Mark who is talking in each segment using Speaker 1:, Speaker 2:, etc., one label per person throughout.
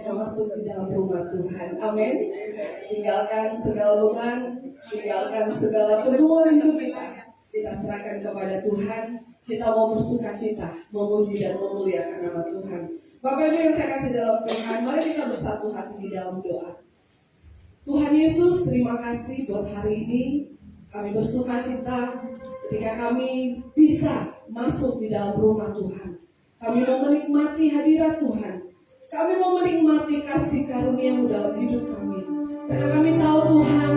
Speaker 1: kita masuk di dalam rumah Tuhan. Amin. Tinggalkan segala beban, tinggalkan segala pergumulan hidup kita. Kita serahkan kepada Tuhan. Kita mau bersuka cita, memuji dan memuliakan nama Tuhan. Bapak Ibu yang saya kasih dalam Tuhan, mari kita bersatu hati di dalam doa. Tuhan Yesus, terima kasih buat hari ini. Kami bersuka cita ketika kami bisa masuk di dalam rumah Tuhan. Kami mau menikmati hadirat Tuhan. Kami mau menikmati kasih karunia-Mu dalam hidup kami. Karena kami tahu Tuhan,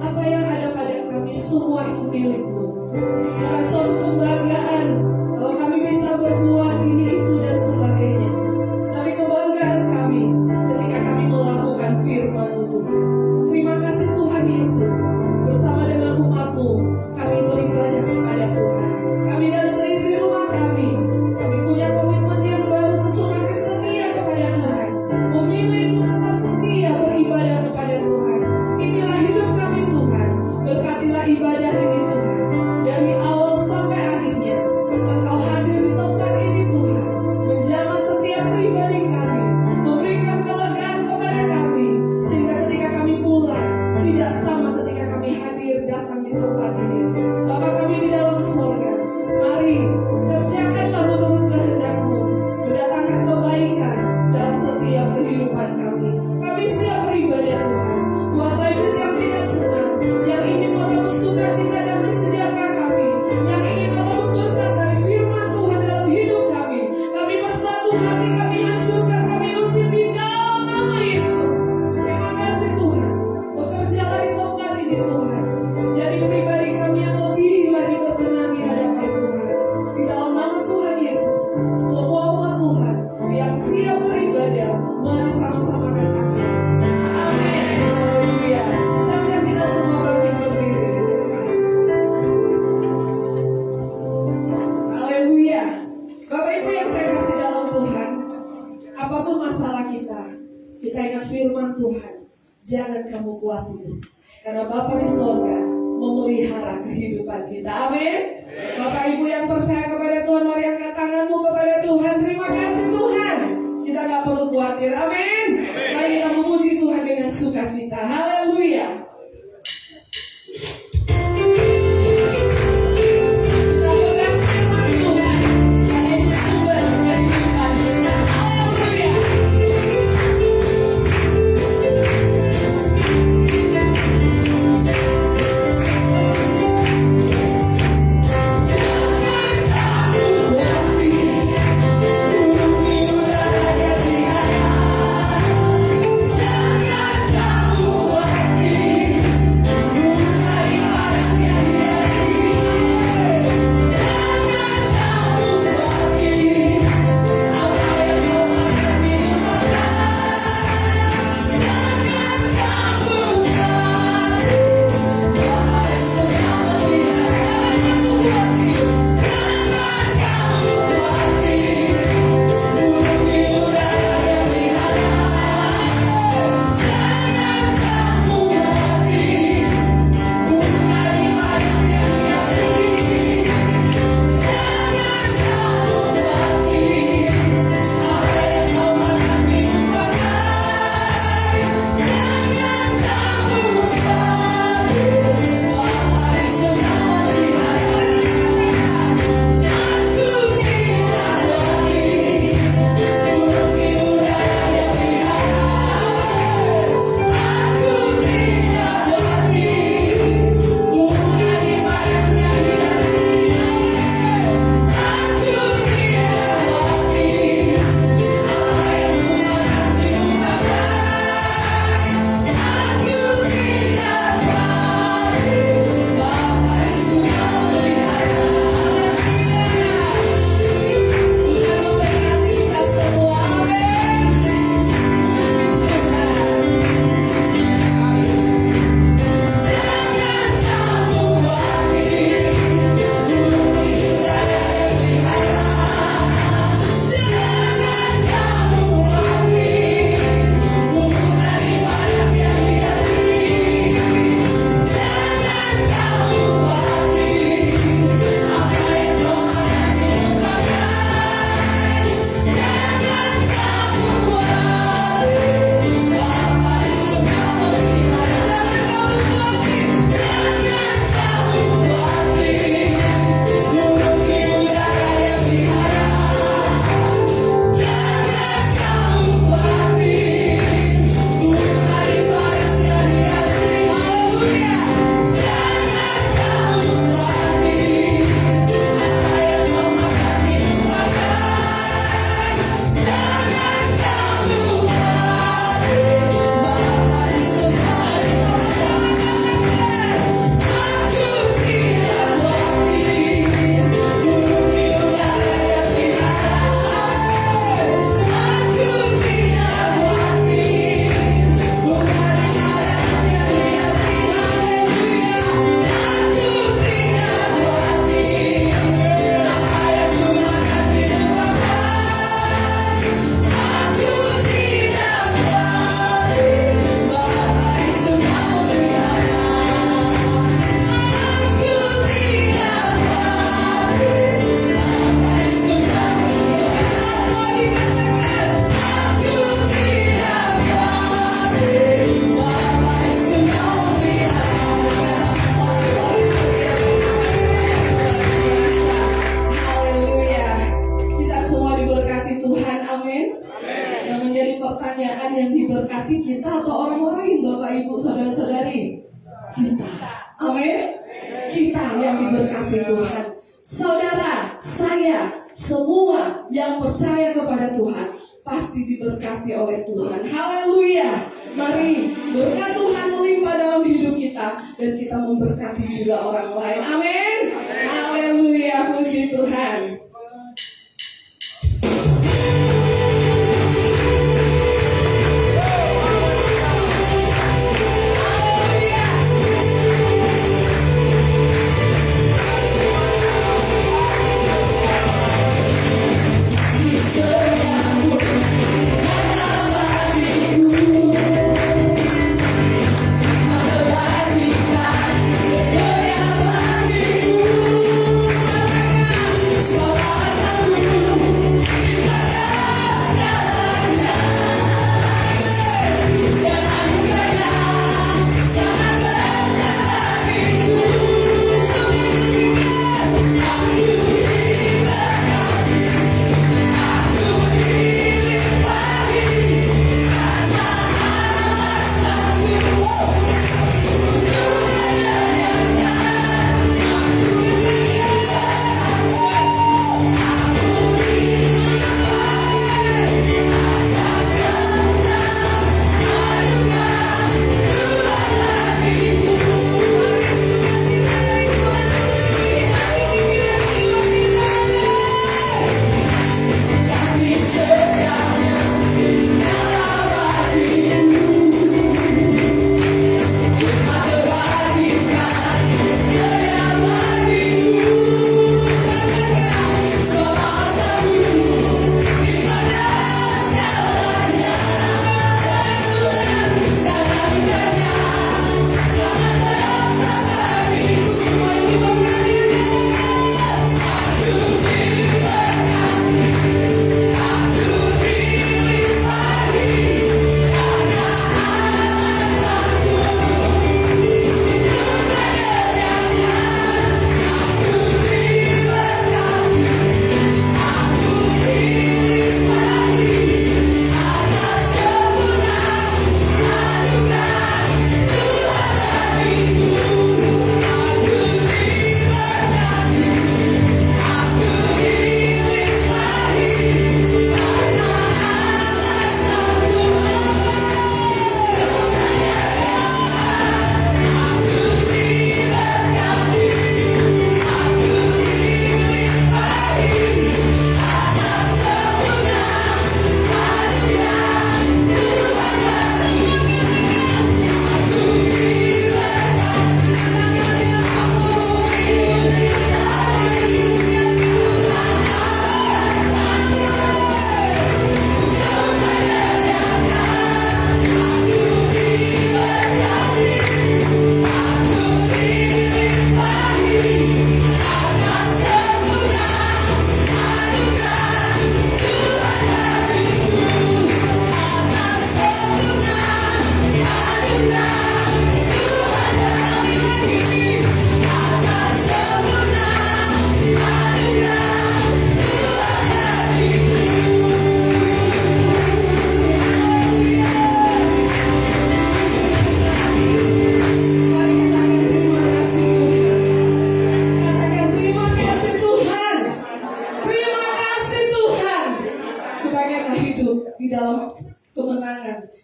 Speaker 1: apa yang ada pada kami semua itu milik-Mu. Bukan suatu kebanggaan kalau kami bisa berbuat ini, itu dan sebagainya. Tetapi kebanggaan kami ketika kami melakukan firman-Mu Tuhan. Terima kasih Tuhan Yesus. Bersama dengan umat-Mu, kami beribadah kepada Tuhan. Kami dan seisi rumah kami punya komitmen yang baru, kesukaan setia kepada Tuhan. Memilih untuk tetap setia beribadah kepada Tuhan. Inilah hidup kami Tuhan. Berkatilah ibadah ini Tuhan. Dari awal sampai akhirnya, Engkau hadir di tempat ini Tuhan. Menjamah setiap pribadi kami. Memberikan kelegaan kepada kami. Sehingga ketika kami pulang, tidak sama ketika kami hadir datang di tempat ini. Bapa kami di dalam surga, mari kerjakanlah menurut kehendak-Mu, mendatangkan kebaikan dalam setiap kehidupan kami. Kami siap beribadah Tuhan. Kuasa iblis yang tidak senang, yang ingin merebut sukacita dan sejahtera kami, yang ingin merebut berkat dari firman Tuhan dalam hidup kami. Kami bersatu hati, kami hancurkan, kami usir di dalam nama Yesus. Terima kasih Tuhan. Bekerjalah di tempat ini Tuhan. Menjadi pribadi kami yang lebih lagi berkenan di hadapan Tuhan. Di dalam nama Tuhan Yesus, semua umat Tuhan yang siap beribadah, mari sama-sama katakan amin. Haleluya. Sampai kita semua bangkit berdiri. Haleluya. Bapak Ibu yang saya kasih dalam Tuhan, apapun masalah kita ingat firman Tuhan. Jangan kamu khawatir, karena Bapa di sorga memelihara kehidupan kita. Amin. Bapak Ibu yang percaya kepada Tuhan, mari angkat tanganmu kepada Tuhan. Terima kasih Tuhan. Kita gak perlu khawatir. Amin. Mari kita memuji Tuhan dengan sukacita. Haleluya. Jangan kamu Pertanyaan yang diberkati kita atau orang lain, Bapak Ibu Saudara-saudari? Kita. Amin. Kita yang diberkati Tuhan. Saudara, saya, semua yang percaya kepada Tuhan pasti diberkati oleh Tuhan. Haleluya. Mari berkat Tuhan melimpah dalam hidup kita dan kita memberkati juga orang lain. Amin. Haleluya, puji Tuhan.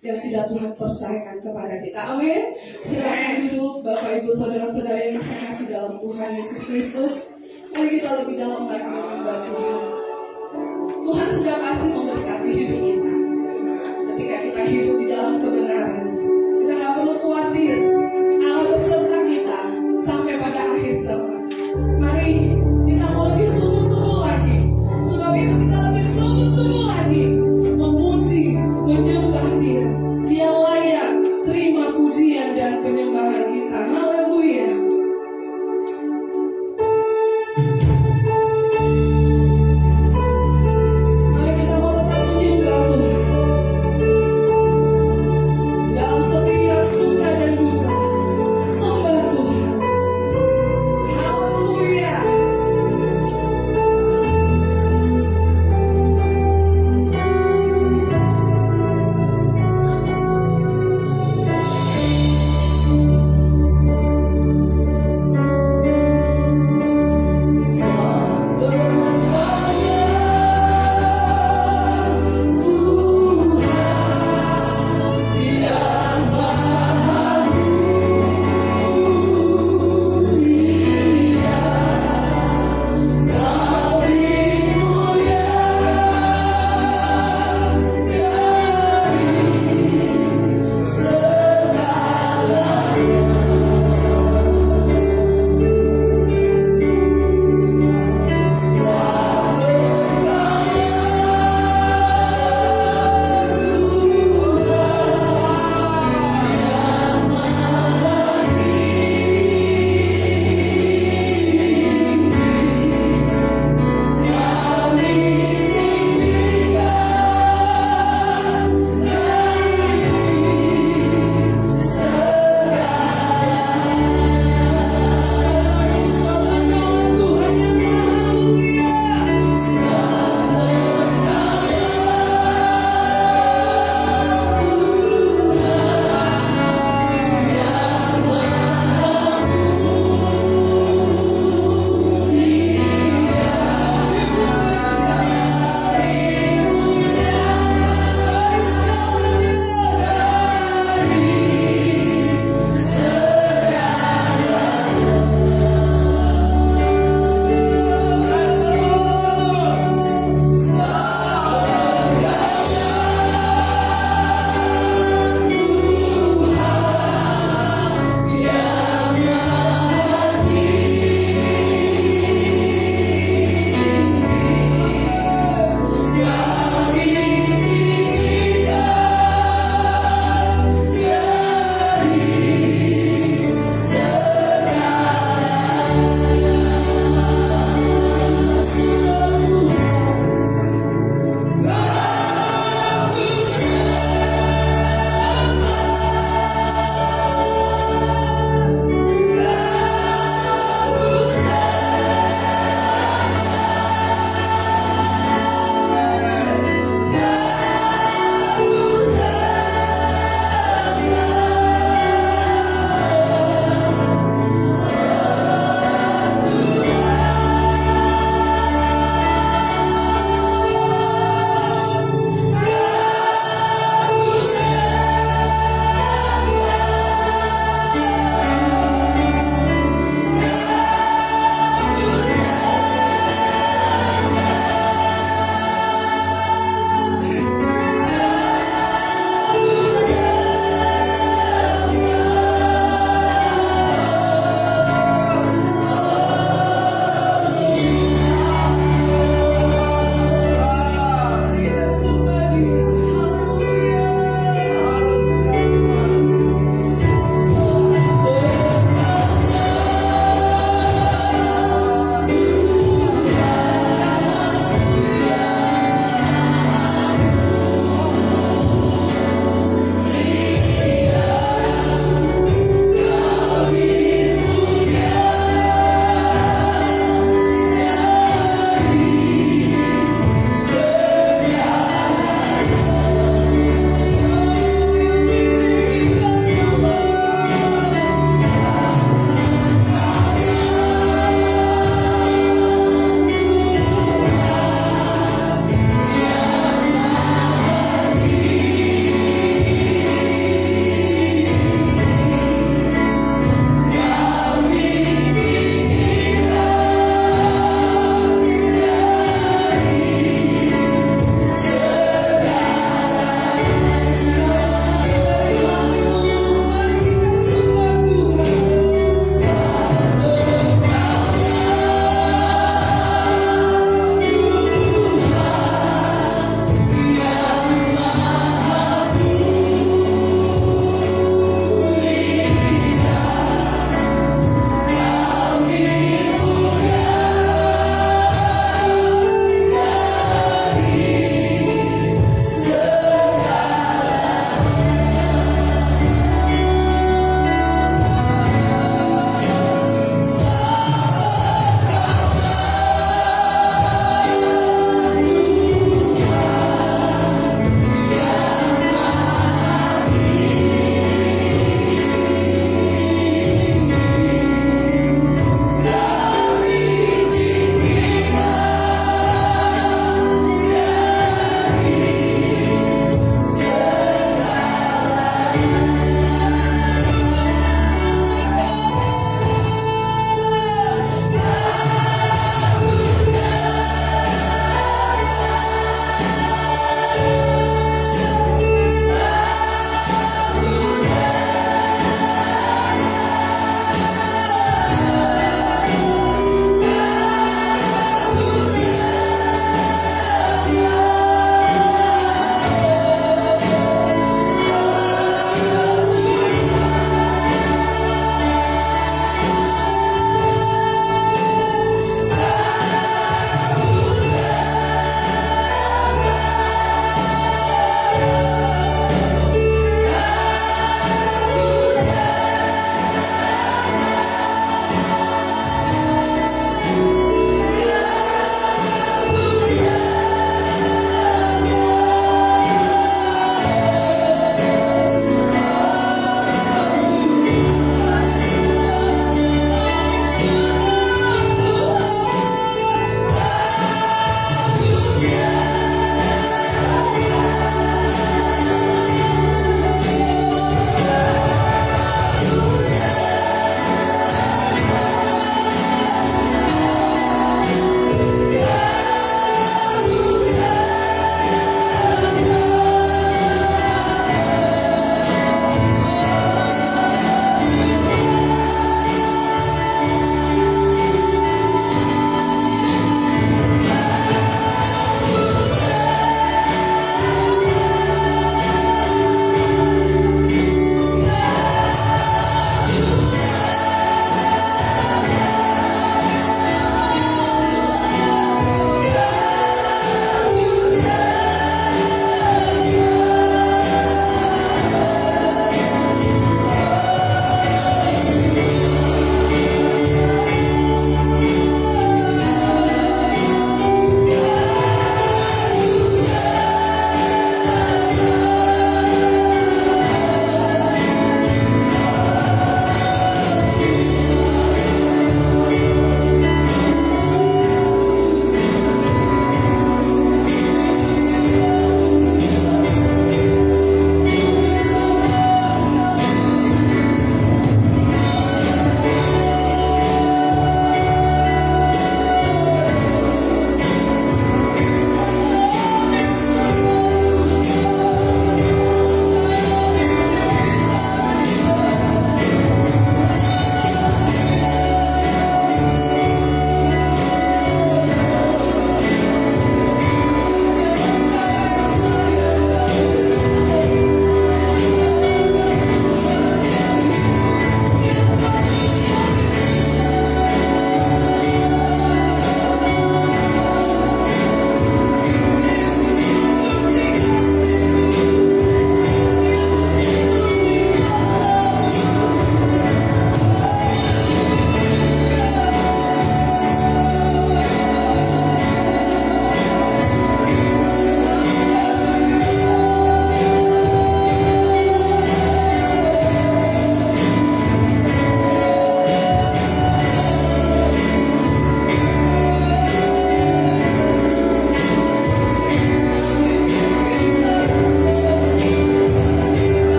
Speaker 1: yang sudah Tuhan percayakan kepada kita. Amin. Silakan duduk Bapak Ibu Saudara-saudara yang terkasih dalam Tuhan Yesus Kristus. Mari kita lebih dalam lagi menyembah Tuhan. Tuhan sudah pasti memberkati hidup kita. Ketika kita hidup di dalam kebenaran, kita gak perlu khawatir. Allah beserta kita sampai pada akhir zaman. Mari kita mau lebih sungguh-sungguh lagi. Sebab itu kita lebih sungguh-sungguh lagi memuji, menyembah Dia. Dia layak terima pujian dan penyembahan kita. Haleluya. Mari kita mau tetap menyembah Tuhan dalam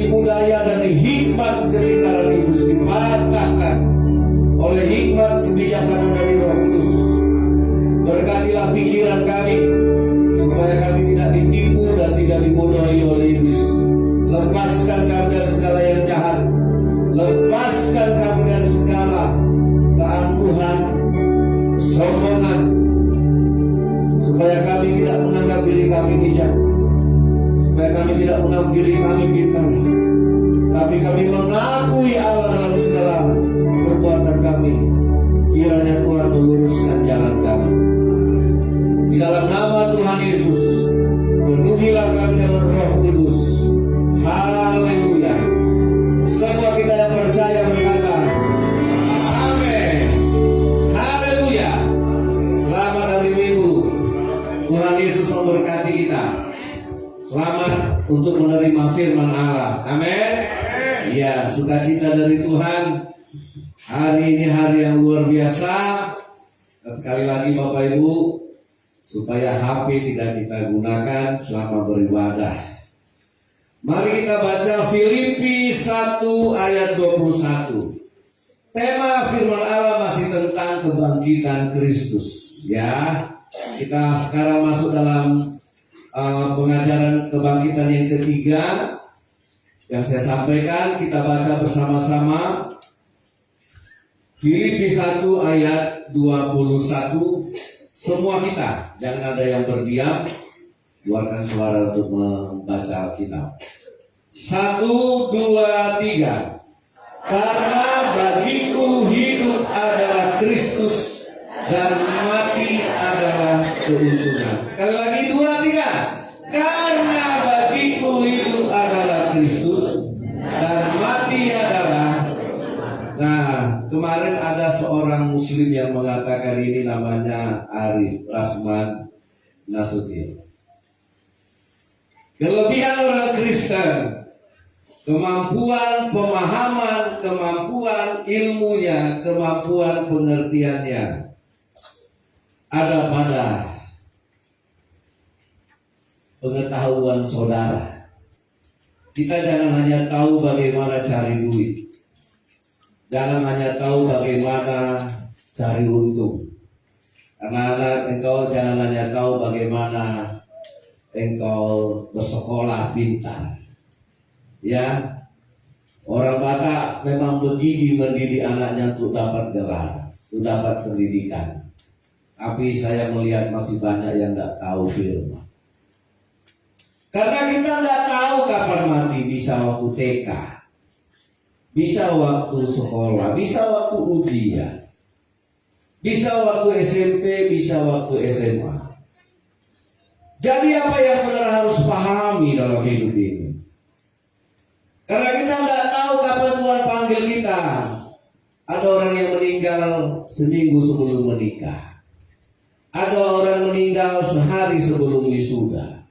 Speaker 2: tipu daya dan hikmat kepintaran iblis dipatahkan oleh hikmat kebijaksanaan dari Roh Kudus. Berkatilah pikiran kami supaya kami tidak ditipu dan tidak dibodohi oleh iblis. Lepaskan kami dari segala yang jahat. Lepaskan kami dari segala keangkuhan, kesombongan, supaya kami tidak menganggap diri kami bijak, supaya kami tidak menganggap diri kami pintar, tapi kami mengakui Allah dalam segala perbuatan kami. Kiranya Tuhan meluruskan jalan kami. Di dalam nama Tuhan Yesus, penuhilah kami dengan Roh Kudus. Haleluya. Semua kita yang percaya berkata, amin. Haleluya. Selamat hari Minggu. Tuhan Yesus memberkati kita. Selamat untuk menerima firman Allah. Amin. Ya, sukacita dari Tuhan. Hari ini hari yang luar biasa. Sekali lagi Bapak Ibu, supaya HP tidak kita gunakan selama beribadah. Mari kita baca Filipi 1 ayat 21. Tema firman Allah masih tentang kebangkitan Kristus. Ya, kita sekarang masuk dalam pengajaran kebangkitan yang ketiga yang saya sampaikan. Kita baca bersama-sama Filipi 1 ayat 21. Semua kita, jangan ada yang berdiam, keluarkan suara untuk membaca kitab. 1, 2, 3. Karena bagiku hidup adalah Kristus dan mati adalah keuntungan. Sekali lagi 2, 3. Karena bagiku hidup adalah Kristus dan mati adalah. Nah, kemarin ada seorang muslim yang mengatakan ini, namanya Arif Rasman Nasution. Kelebihan orang Kristen, kemampuan pemahaman, kemampuan ilmunya, kemampuan pengertiannya ada pada pengetahuan saudara. Kita jangan hanya tahu bagaimana cari duit, jangan hanya tahu bagaimana cari untung. Anak-anak, engkau jangan hanya tahu bagaimana engkau bersekolah pintar. Ya, orang Batak memang begigi mendidik anaknya untuk dapat gelar, untuk dapat pendidikan. Tapi saya melihat masih banyak yang tidak tahu firman. Karena kita tidak tahu kapan mati, bisa waktu TK, bisa waktu sekolah, bisa waktu ujian, bisa waktu SMP, bisa waktu SMA. Jadi apa yang saudara harus pahami dalam hidup ini? Karena kita tidak tahu kapan Tuhan panggil kita. Ada orang yang meninggal seminggu sebelum menikah. Ada orang meninggal sehari sebelum wisuda.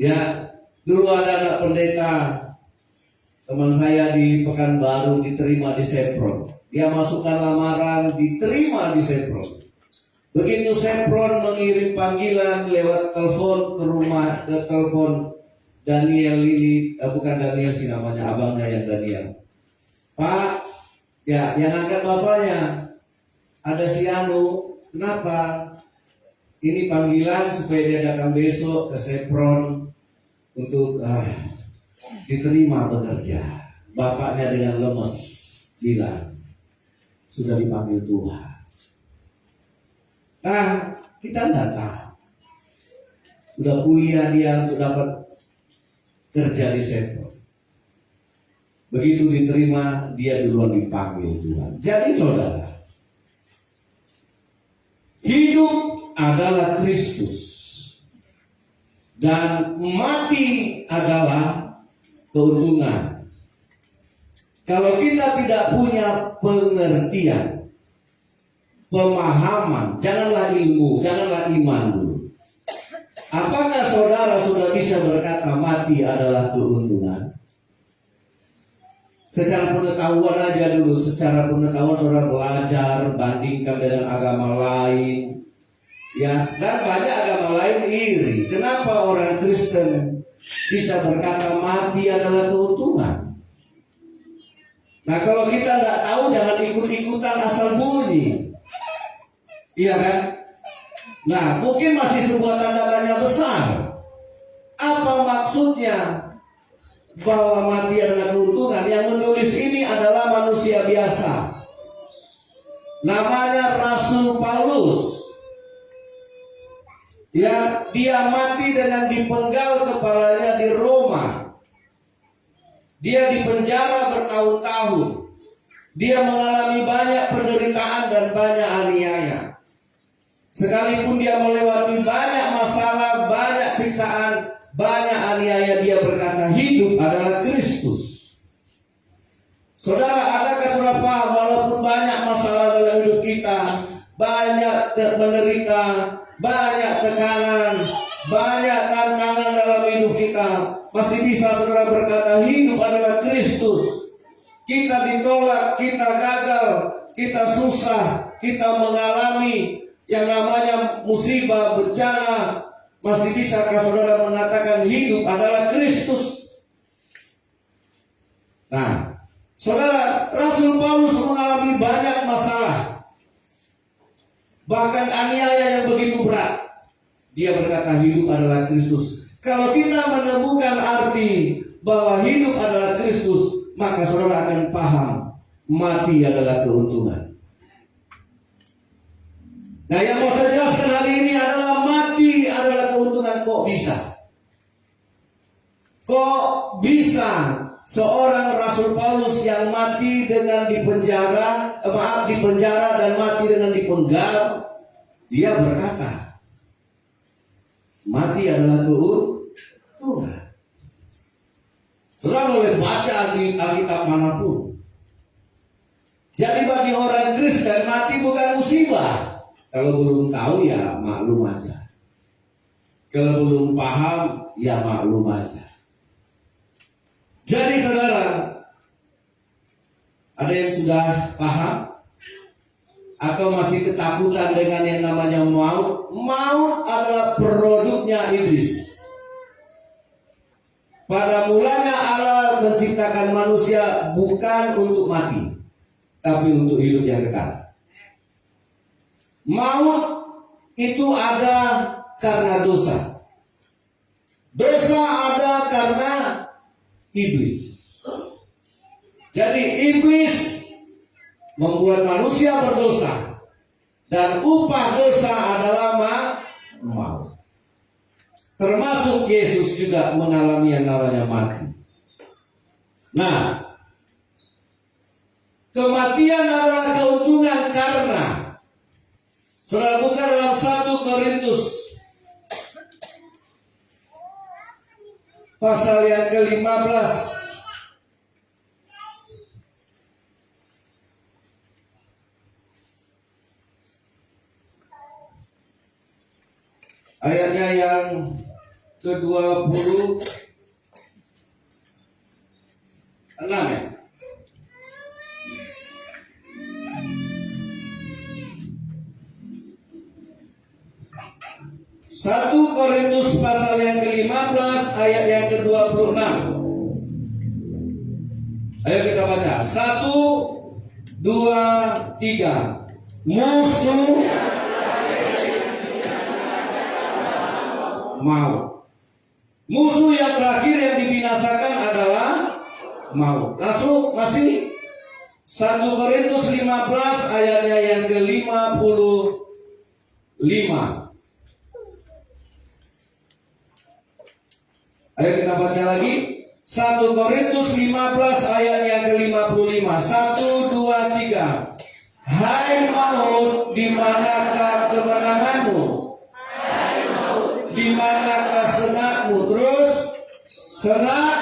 Speaker 2: Ya, dulu ada anak pendeta, teman saya di Pekanbaru, diterima di Sepron. Dia masukkan lamaran, diterima di Sepron. Begitu Sepron mengirim panggilan lewat telepon ke rumah, ke telepon Daniel ini, bukan Daniel sih namanya, abangnya yang Daniel. Pak, ya yang angkat bapaknya, ada si Anu, kenapa? Ini panggilan supaya dia datang besok ke Sepron untuk diterima bekerja. Bapaknya dengan lemes bilang, sudah dipanggil Tuhan. Nah, kita tidak tahu. Udah kuliah dia untuk dapat kerja di Sepron. Begitu diterima, dia duluan dipanggil Tuhan. Jadi saudara, hidup adalah Kristus dan mati adalah keuntungan. Kalau kita tidak punya pengertian, pemahaman, janganlah ilmu, janganlah iman dulu. Apakah saudara sudah bisa berkata mati adalah keuntungan? Secara pengetahuan aja dulu, secara pengetahuan saudara belajar, bandingkan dengan agama lain. Ya, dan banyak agama lain iri. Kenapa orang Kristen bisa berkata mati adalah keuntungan? Nah, kalau kita nggak tahu, jangan ikut-ikutan asal bunyi. Iya kan? Nah, mungkin masih sebuah tanda tanya besar. Apa maksudnya bahwa mati adalah keuntungan? Yang menulis ini adalah manusia biasa. Namanya Rasul Paulus. Ya, dia mati dengan dipenggal kepalanya di Roma. Dia dipenjara bertahun-tahun. Dia mengalami banyak penderitaan dan banyak aniaya. Sekalipun dia melewati banyak masalah, banyak siksaan, banyak aniaya, dia berkata hidup adalah Kristus. Saudara, adakah saudara paham walaupun banyak masalah dalam hidup kita, banyak menderita, banyak tekanan, banyak tantangan dalam hidup kita, masih bisa saudara berkata hidup adalah Kristus. Kita ditolak, kita gagal, kita susah, kita mengalami yang namanya musibah, bencana, masih bisakah saudara mengatakan hidup adalah Kristus? Nah, saudara, Rasul Paulus mengalami banyak masalah, bahkan aniaya yang begitu berat. Dia berkata hidup adalah Kristus. Kalau kita menemukan arti bahwa hidup adalah Kristus, maka saudara akan paham mati adalah keuntungan. Nah, yang mau saya jelaskan hari ini adalah mati adalah keuntungan. Kok bisa? Kok bisa seorang Rasul Paulus yang mati dengan dipenjara dan mati dengan dipenggal, dia berkata mati adalah keuntungan. Saudara boleh baca di Alkitab manapun. Jadi bagi orang Kristen mati bukan musibah. Kalau belum tahu ya maklum aja. Kalau belum paham ya maklum aja. Jadi saudara, ada yang sudah paham atau masih ketakutan dengan yang namanya maut? Maut adalah produknya iblis. Pada mulanya Allah menciptakan manusia bukan untuk mati, tapi untuk hidup yang kekal. Maut itu ada karena dosa. Dosa ada karena iblis. Jadi iblis membuat manusia berdosa, dan upah dosa adalah maut. Termasuk Yesus juga mengalami yang namanya mati. Nah, kematian adalah keuntungan karena saudara buka dalam 1 Korintus pasal yang ke-15. Ayatnya yang ke-26 ya. 1 Korintus pasal yang ke-15 ayat yang ke-26. Ayo kita baca. 1, 2, 3. Musuh maut. Musuh yang terakhir yang dibinasakan adalah maut. Langsung masih 1 Korintus 15 ayatnya yang ke-55. Ayo kita baca lagi. 1 Korintus 15 ayat yang ke-55. 1, 2, 3. Hai maut, di manakah kemenanganmu? Hai maut, di manakah sengatmu? Terus sengat.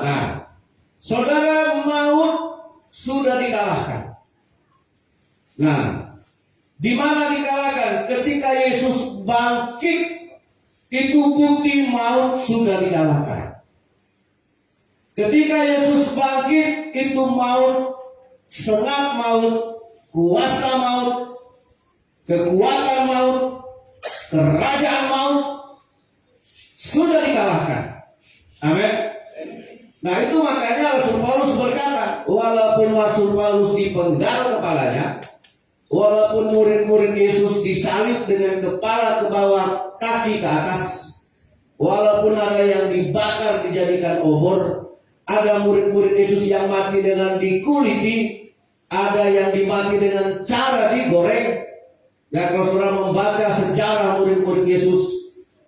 Speaker 2: Nah, saudara, maut sudah dikalahkan. Nah, di mana dikalahkan? Ketika Yesus bangkit, itu bukti maut sudah dikalahkan. Ketika Yesus bangkit, itu maut, sengat maut kuasa maut, kekuatan maut, kerajaan maut sudah dikalahkan. Amin. Nah itu makanya Rasul Paulus berkata, walaupun Rasul Paulus dipenggal kepalanya, walaupun murid-murid Yesus disalib dengan kepala ke bawah, kaki ke atas, walaupun ada yang dibakar dijadikan obor, ada murid-murid Yesus yang mati dengan dikuliti, ada yang dimati dengan cara digoreng. Ya, kalau saudara membaca sejarah murid-murid Yesus,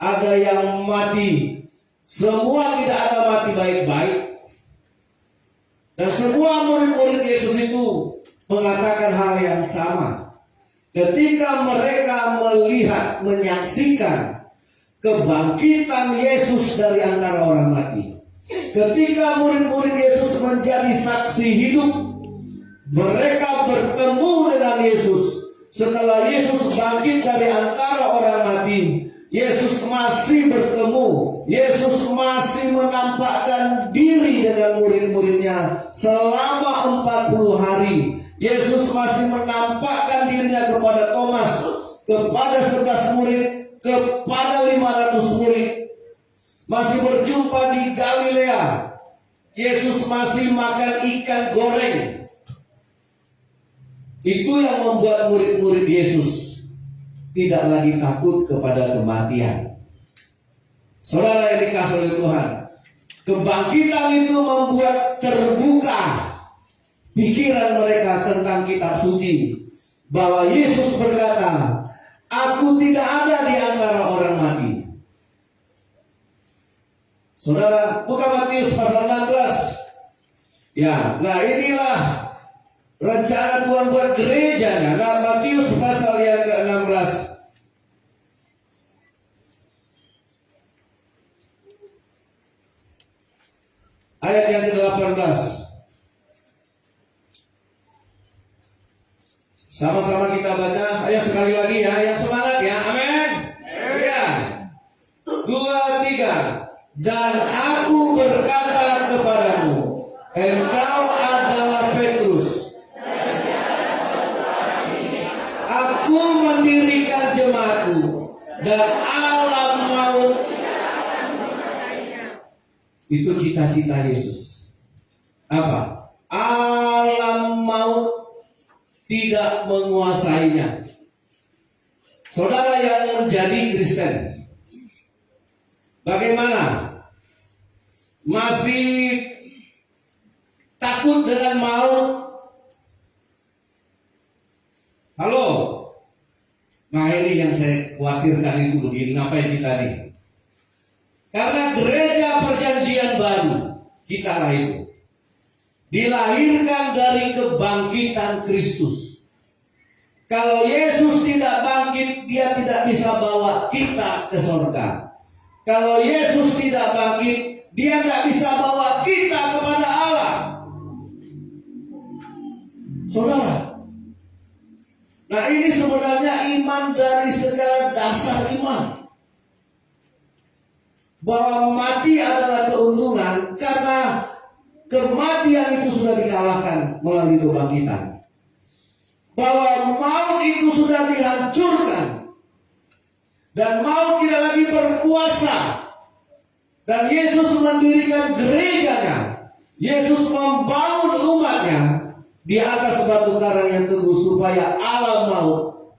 Speaker 2: ada yang mati, semua tidak ada mati baik-baik. Dan semua murid-murid Yesus itu mengatakan hal yang sama. Ketika mereka melihat, menyaksikan kebangkitan Yesus dari antara orang mati, ketika murid-murid Yesus menjadi saksi hidup, mereka bertemu dengan Yesus. Setelah Yesus bangkit dari antara orang mati, Yesus masih bertemu, Yesus masih menampakkan diri dengan murid-muridnya selama 40 hari. Yesus masih menampakkan dirinya kepada Thomas, kepada 11 murid, kepada 500 murid. Masih berjumpa di Galilea, Yesus masih makan ikan goreng. Itu yang membuat murid-murid Yesus tidak lagi takut kepada kematian. Saudara yang dikasihi oleh Tuhan, kebangkitan itu membuat terbuka pikiran mereka tentang kitab suci, bahwa Yesus berkata, aku tidak ada di antara orang mati. Saudara, buka Matius pasal 16. Ya, nah inilah rencana Tuhan buat gerejanya. Nah, Matius pasal yang ke-16. Ayat yang ke-18. Sama-sama kita baca. Ayo sekali lagi ya, yang semangat ya. Amin. Ya. 2, 3. Dan aku berkata kepadamu, engkau adalah Petrus. Aku mendirikan jemaatku, dan alam maut. Itu cita-cita Yesus. Apa? Alam maut tidak menguasainya. Saudara yang menjadi Kristen, bagaimana? Masih takut dengan maut? Halo? Nah ini yang saya khawatirkan itu begini, ngapain kita nih? Karena gereja perjanjian baru, kita lah itu dilahirkan dari kebangkitan Kristus. Kalau Yesus tidak bangkit, dia tidak bisa bawa kita ke surga. Kalau Yesus tidak bangkit, dia tidak bisa bawa kita kepada Allah. Saudara, nah ini sebenarnya iman dari segala dasar iman, bahwa mati adalah keuntungan karena kematian itu sudah dikalahkan melalui kebangkitan. Bahwa maut itu sudah dihancurkan dan maut tidak lagi berkuasa. Dan Yesus mendirikan gerejanya. Yesus membangun umatnya di atas batu karang yang teguh, supaya alam maut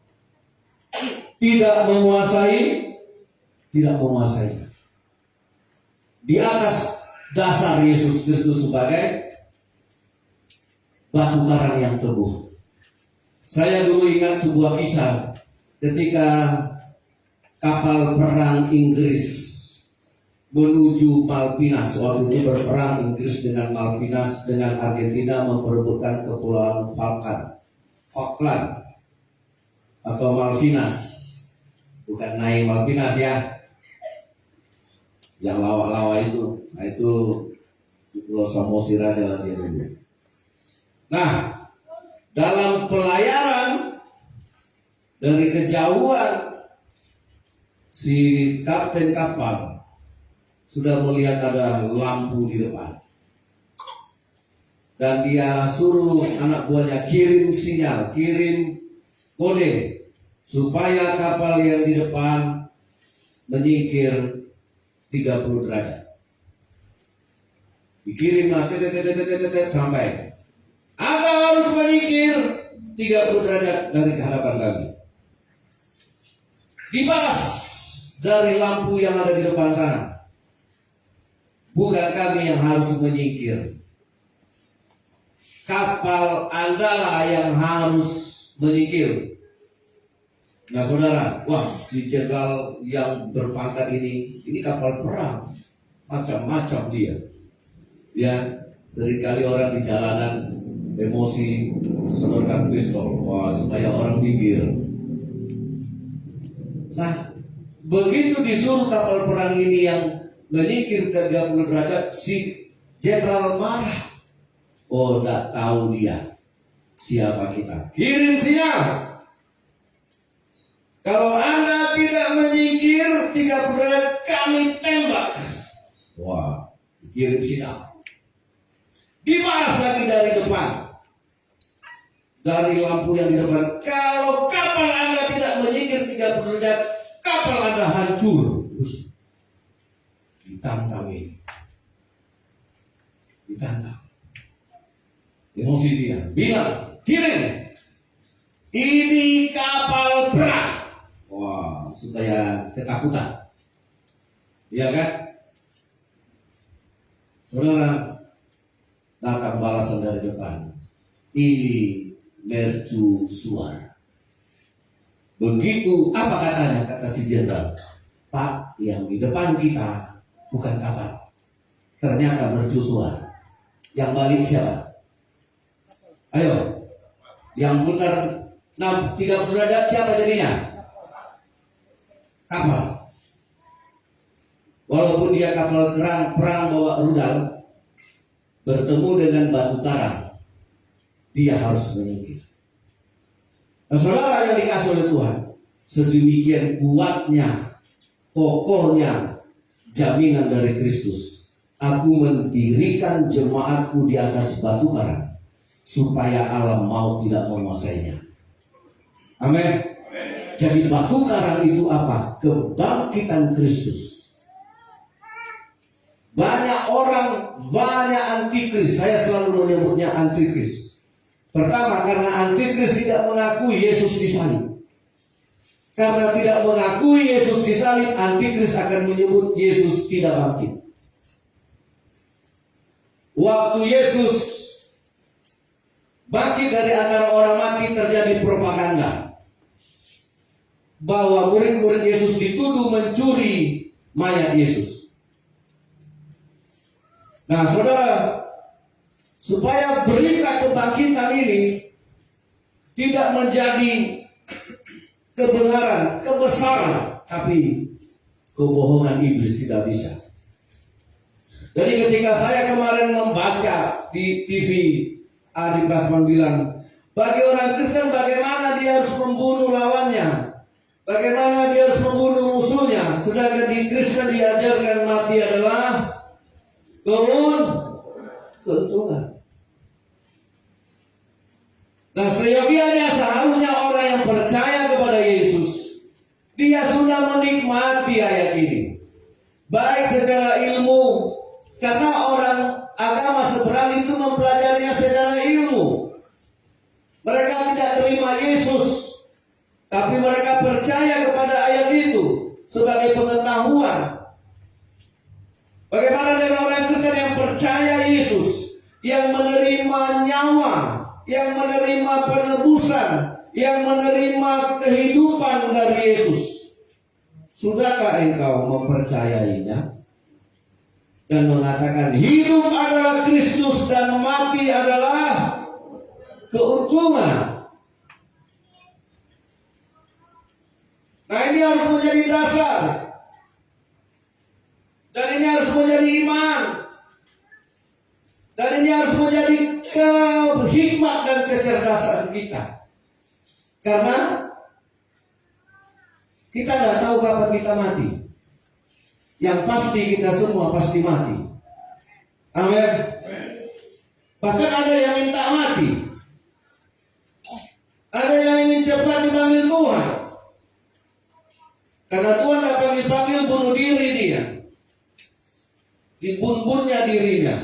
Speaker 2: tidak menguasai. Di atas dasar Yesus Kristus sebagai batu karang yang teguh. Saya dulu ingat sebuah kisah ketika kapal perang Inggris menuju Malvinas. Waktu itu berperang Inggris dengan Malvinas, dengan Argentina memperebutkan kepulauan Falkland atau Malvinas. Bukan naik Malvinas ya, yang lawa-lawa itu. Nah itu di Pulau Samosir aja lagi. Nah, dalam pelayaran dari kejauhan, si kapten kapal sudah melihat ada lampu di depan. Dan dia suruh anak buahnya kirim sinyal, kirim kode supaya kapal yang di depan menyingkir 30 derajat. Dikirimlah sampai Anda harus menyingkir 30 derajat dari kehadapan kami. Dibalas dari lampu yang ada di depan sana. Bukan kami yang harus menyingkir. Kapal Anda lah yang harus menyingkir. Nah saudara, wah si jenderal yang berpangkat ini kapal perang, macam-macam dia. Ya, seringkali orang di jalanan emosi sodorkan pistol, wah supaya orang minggir. Nah, begitu disuruh kapal perang ini yang menyingkir 30 derajat, si jenderal marah. Oh, tidak tahu dia siapa kita. Kirim sinyal. Kalau Anda tidak menyingkir 30 derajat, kami tembak. Wah, kirim sinyal. Dibalas lagi dari depan, dari lampu yang di depan. Kalau kapal Anda tidak menyingkir 30 derajat, kapal Anda hancur. Ditantang ini. Ditantang. Emosi dia. Bilang, kirim. Ini kapal perang. Wah, supaya ketakutan. Iya kan? Saudara, datang balasan dari depan. Ini mercusuar. Begitu apa katanya? Kata si jenderal, Pak, yang di depan kita bukan kapal. Ternyata mercusuar. Yang balik siapa? Ayo, yang putar 30 derajat siapa jadinya? Kapal. Walaupun dia kapal perang bawa rudal, bertemu dengan batu karang, dia harus menyingkir. Nah, saudara yang dikasih oleh Tuhan, sedemikian kuatnya, kokohnya jaminan dari Kristus. Aku mendirikan jemaatku di atas batu karang, supaya alam maut tidak menguasainya. Amin. Jadi batu karang itu apa? Kebangkitan Kristus. Banyak orang, banyak antikris. Saya selalu menyebutnya antikris. Pertama, karena antikris tidak mengakui Yesus disalib. Karena tidak mengakui Yesus disalib, antikris akan menyebut Yesus tidak bangkit. Waktu Yesus bangkit dari antara orang mati, terjadi propaganda bahwa murid-murid Yesus dituduh mencuri mayat Yesus. Nah saudara, supaya berita kebangkitan ini tidak menjadi kebenaran, kebesaran, tapi kebohongan iblis tidak bisa. Jadi ketika saya kemarin membaca di TV, Adi Prasman bilang, bagi orang Kristen bagaimana dia harus membunuh lawannya, bagaimana dia harus membunuh musuhnya, sedangkan di Kristen diajarkan mati adalah keuntungan. Nah seyogianya seharusnya orang yang percaya kepada Yesus, dia sudah menikmati ayat ini, baik secara ilmu, karena orang agama seberang itu mempelajarinya secara ilmu. Mereka tidak terima Yesus, tapi mereka percaya kepada ayat itu sebagai pengetahuan. Bagaimana dengan orang Kristen yang percaya Yesus, yang menerima nyawa, yang menerima penebusan, yang menerima kehidupan dari Yesus? Sudahkah engkau mempercayainya dan mengatakan hidup adalah Kristus dan mati adalah keuntungan? Nah ini harus menjadi dasar. Dan ini harus menjadi iman. Dan ini harus menjadi hikmat dan kecerdasan kita. Karena kita tidak tahu kapan kita mati. Yang pasti kita semua pasti mati. Amin. Bahkan ada yang minta mati. Ada yang ingin cepat dipanggil Tuhan. Karena Tuhan tak panggil-panggil, bunuh diri dia. Dibun-bunnya dirinya.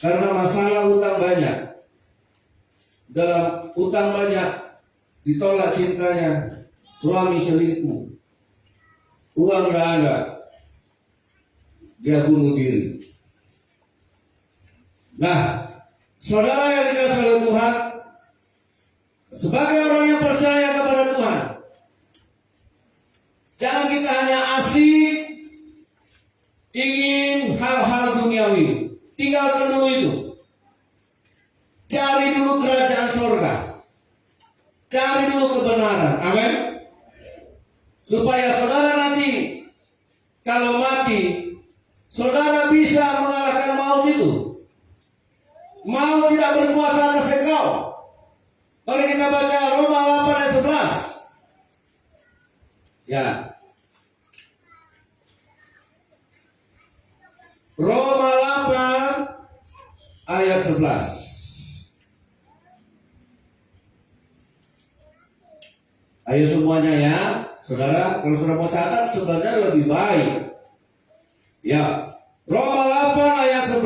Speaker 2: Karena masalah utang banyak. Dalam utang banyak, ditolak cintanya, suami selingkuh, uang gak ada, dia bunuh diri. Nah, saudara yang dikasihi oleh Tuhan, sebagai orang yang percaya kepada Tuhan, jangan kita hanya asik ingin hal-hal duniawi. Tinggalkan dulu itu. Cari dulu kerajaan surga. Cari dulu kebenaran. Amin. Supaya saudara nanti kalau mati, saudara bisa mengalahkan maut itu. Maut tidak berkuasa atas engkau. Mari kita baca Roma 8 ayat 11. Ya. Roma 8 ayat 11. Ayo semuanya ya, saudara, kalau sudah mau catat sebenarnya lebih baik. Ya, Roma 8 ayat 11.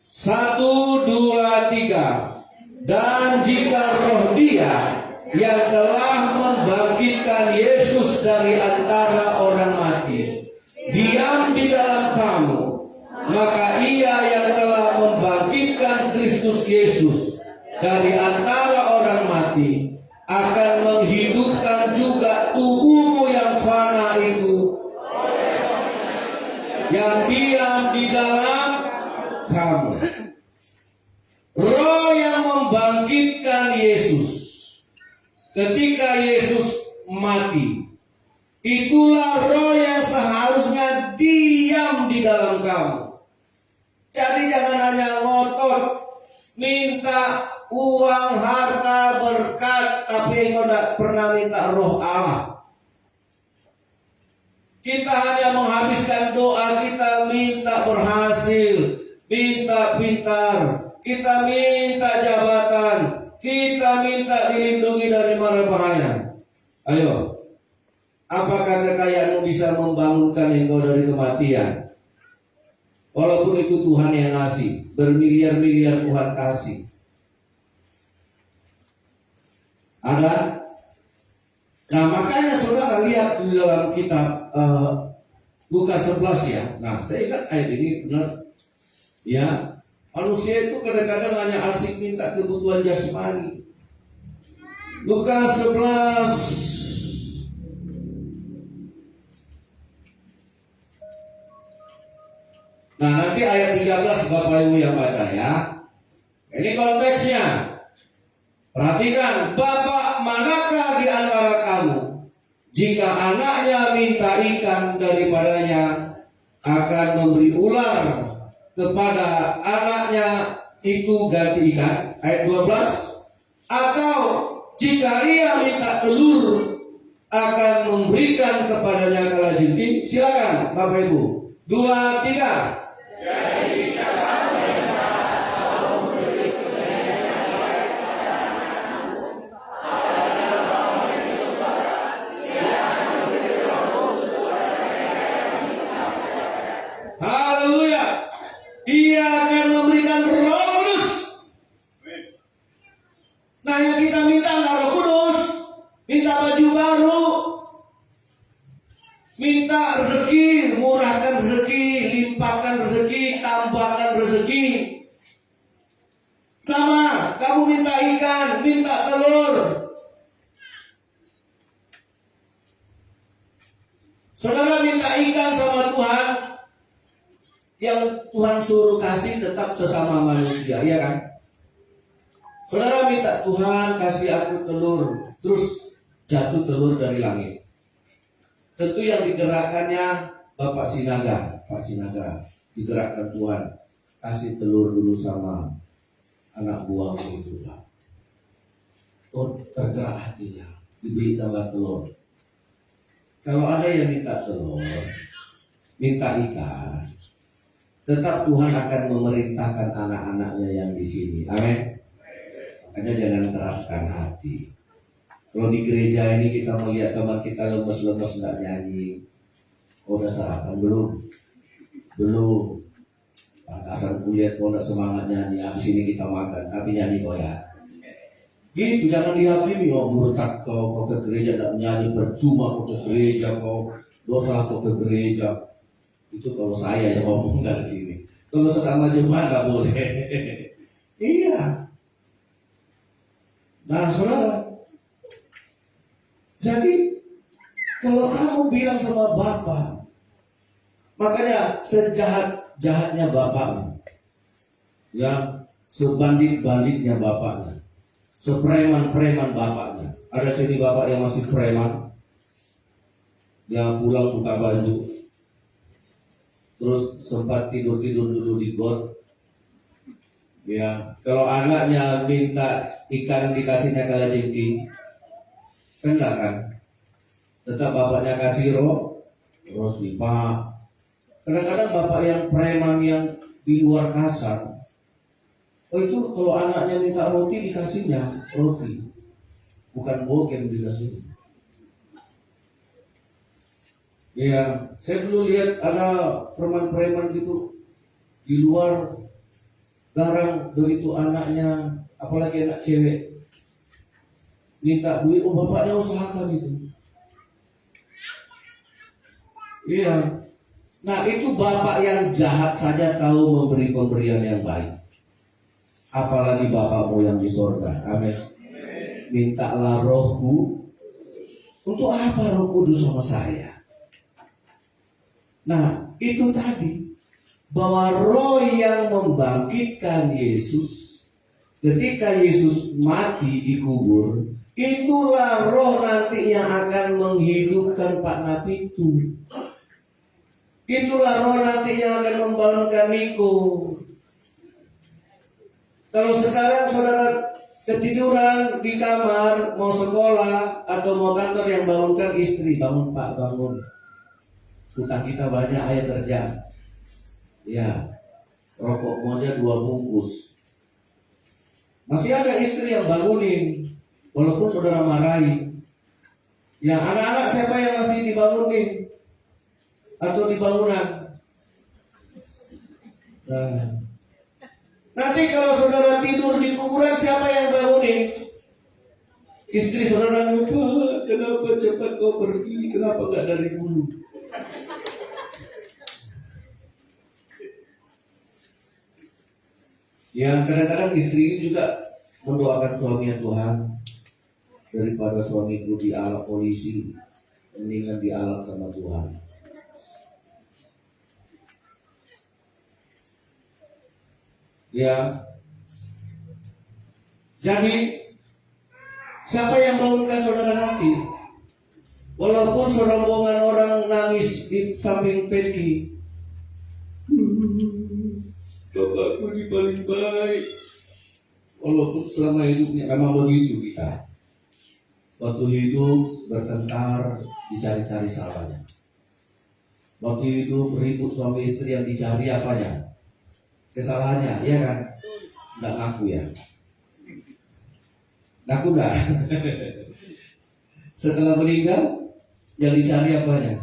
Speaker 2: 1, 2, 3. Dan jika roh Dia yang telah membangkitkan Yesus dari antara orang mati diam di dalam kamu, maka Ia yang telah membangkitkan Kristus Yesus dari antara orang mati akan menghidupkan juga tubuhmu yang fana itu, yang diam di dalam kamu. Roh yang membangkitkan Yesus ketika Yesus mati, itulah roh yang seharusnya diam di dalam kamu. Jadi jangan hanya ngotot minta uang, harta, berkat, tapi engkau tidak pernah minta roh Allah. Kita hanya menghabiskan doa, kita minta berhasil, minta pintar, kita minta jabatan, kita minta dilindungi dari mara bahaya. Ayo, apakah kekayaanmu bisa membangunkan engkau dari kematian? Walaupun itu Tuhan yang ngasih, bermiliar-miliar Tuhan kasih. Ada? Nah, makanya saudara lihat di dalam kitab Lukas 11 ya. Nah, saya ingat ayat ini benar. Ya, manusia itu kadang-kadang hanya asik minta kebutuhan jasmani. Lukas 11 Nah, nanti ayat 13 Bapak Ibu yang baca ya. Ini konteksnya. Perhatikan, Bapak manakah di antara kamu, jika anaknya minta ikan daripadanya, akan memberi ular kepada anaknya itu ganti ikan? Ayat 12. Atau jika ia minta telur, akan memberikan kepadanya kalajengking? Silakan Bapak Ibu. 2, 3.
Speaker 3: Jadi kamu yang mau memberi kebenaran kepada anakmu, apabila kamu Yesus saudara, Dia akan memberi Roh Kudus kepada mereka yang minta kepada.
Speaker 2: Haleluya. Dia akan memberikan Roh Kudus. Nah, yang kita minta nggak Roh Kudus, minta baju baru, minta rezeki, murahkan rezeki, limpahkan rezeki, tambahkan rezeki. Sama, kamu minta ikan, minta telur. Saudara minta ikan sama Tuhan, yang Tuhan suruh kasih tetap sesama manusia, ya kan? Saudara minta Tuhan kasih aku telur, terus jatuh telur dari langit. Tentu yang digerakkannya Bapak Sinaga, Pak Sinaga, digerakkan Tuhan, kasih telur dulu sama anak buahmu itu lah. Oh, tergerak hatinya, diberi tambah telur. Kalau ada yang minta telur, minta ikan, tetap Tuhan akan memerintahkan anak-anaknya yang di sini. Amin. Makanya jangan keraskan hati. Kalau di gereja ini kita melihat teman kita lemes-lemes nggak nyanyi, oh, udah sarapan belum? Belum. Pantasan kulihat kau nggak semangat nyanyi. Habis ini kita makan, tapi nyanyi kau ya. Gitu, jangan dihakimi. Oh, murtad kau ke gereja tidak menyanyi, percuma kau ke gereja, kau dosa kau ke gereja. Itu kalau saya yang ngomong dari sini. Kalau sesama jemaat nggak boleh. Iya. Nah, saudara, jadi kalau kamu bilang sama Bapak, makanya sejahat-jahatnya Bapakmu, ya, sebandit-banditnya Bapaknya, sepreman-preman Bapaknya. Ada sini Bapak yang masih preman, yang pulang buka baju, terus sempat tidur-tidur dulu di got. Ya, kalau anaknya minta ikan dikasihnya kalajengking, enggak kan? Tetap bapaknya kasih roti. Pak, kadang-kadang bapak yang preman yang di luar kasar, oh itu kalau anaknya minta roti dikasihnya roti, bukan bogem dikasih. Ya, saya dulu lihat ada preman-preman gitu di luar garang, begitu anaknya, apalagi anak cewek minta duit, oh bapaknya usahakan itu. Iya. Nah, itu bapak yang jahat saja tahu memberi pemberian yang baik, apalagi bapakmu yang di sorga. Amin. Mintalah Rohku. Untuk apa Roh Kudus sama saya? Nah, itu tadi, bahwa roh yang membangkitkan Yesus ketika Yesus mati dikubur, itulah roh nanti yang akan menghidupkan Pak Napitu. Itulah roh nanti yang akan membangunkan Niko. Kalau sekarang saudara ketiduran di kamar, mau sekolah atau mau kantor, yang bangunkan istri, bangun Pak, bangun. Utang kita banyak, ayo kerja. Ya, rokok aja 2 bungkus. Masih ada istri yang bangunin, walaupun saudara marahi. Ya, anak-anak siapa yang masih dibangunin? Atau di bangunan? Nah, nanti kalau saudara tidur di kuburan, siapa yang bangunin? Istri saudara lupa, kenapa cepat kau pergi? Kenapa gak dari dulu? Ya, kadang-kadang istri ini juga mendoakan suaminya, Tuhan, daripada suamiku dialak polisi, mendingan dialak sama Tuhan. Ya, jadi siapa yang bangunkan saudara nanti? Walaupun serombongan orang nangis di samping peti, bapakku ini paling baik. Walaupun selama hidupnya emang begitu kita. Waktu hidup bertengkar, dicari-cari salahnya. Waktu hidup ribut suami istri, yang dicari apanya? Kesalahannya, ya kan? Nggak ngaku ya? Ngaku nggak? Setelah meninggal, yang dicari apanya?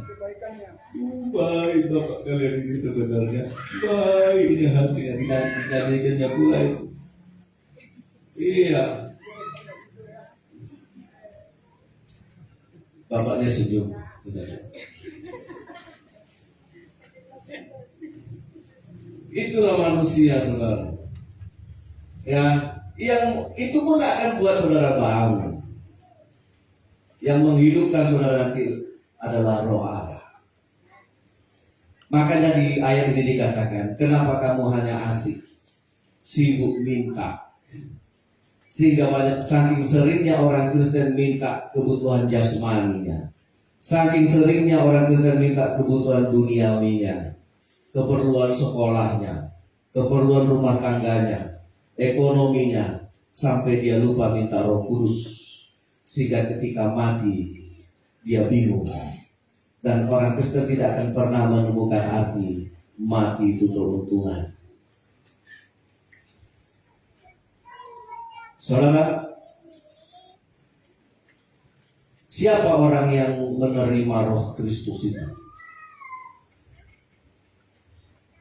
Speaker 2: Baik bapak kalian ini sebenarnya baik, ini hatinya dinyanyikannya pula itu. Iya. Bapaknya senyum. Itulah manusia, saudara. Ya, yang itu pun gak akan buat saudara bangun. Yang menghidupkan saudara nanti adalah roh Allah. Makanya di ayat ini dikatakan, kenapa kamu hanya asik, sibuk minta, sehingga banyak, saking seringnya orang Kristen minta kebutuhan jasmaninya, saking seringnya orang Kristen minta kebutuhan duniawinya, keperluan sekolahnya, keperluan rumah tangganya, ekonominya, sampai dia lupa minta Roh Kudus, sehingga ketika mati dia bingung. Dan orang Kristen tidak akan pernah menemukan arti mati itu keuntungan. Saudara, siapa orang yang menerima Roh Kristus itu?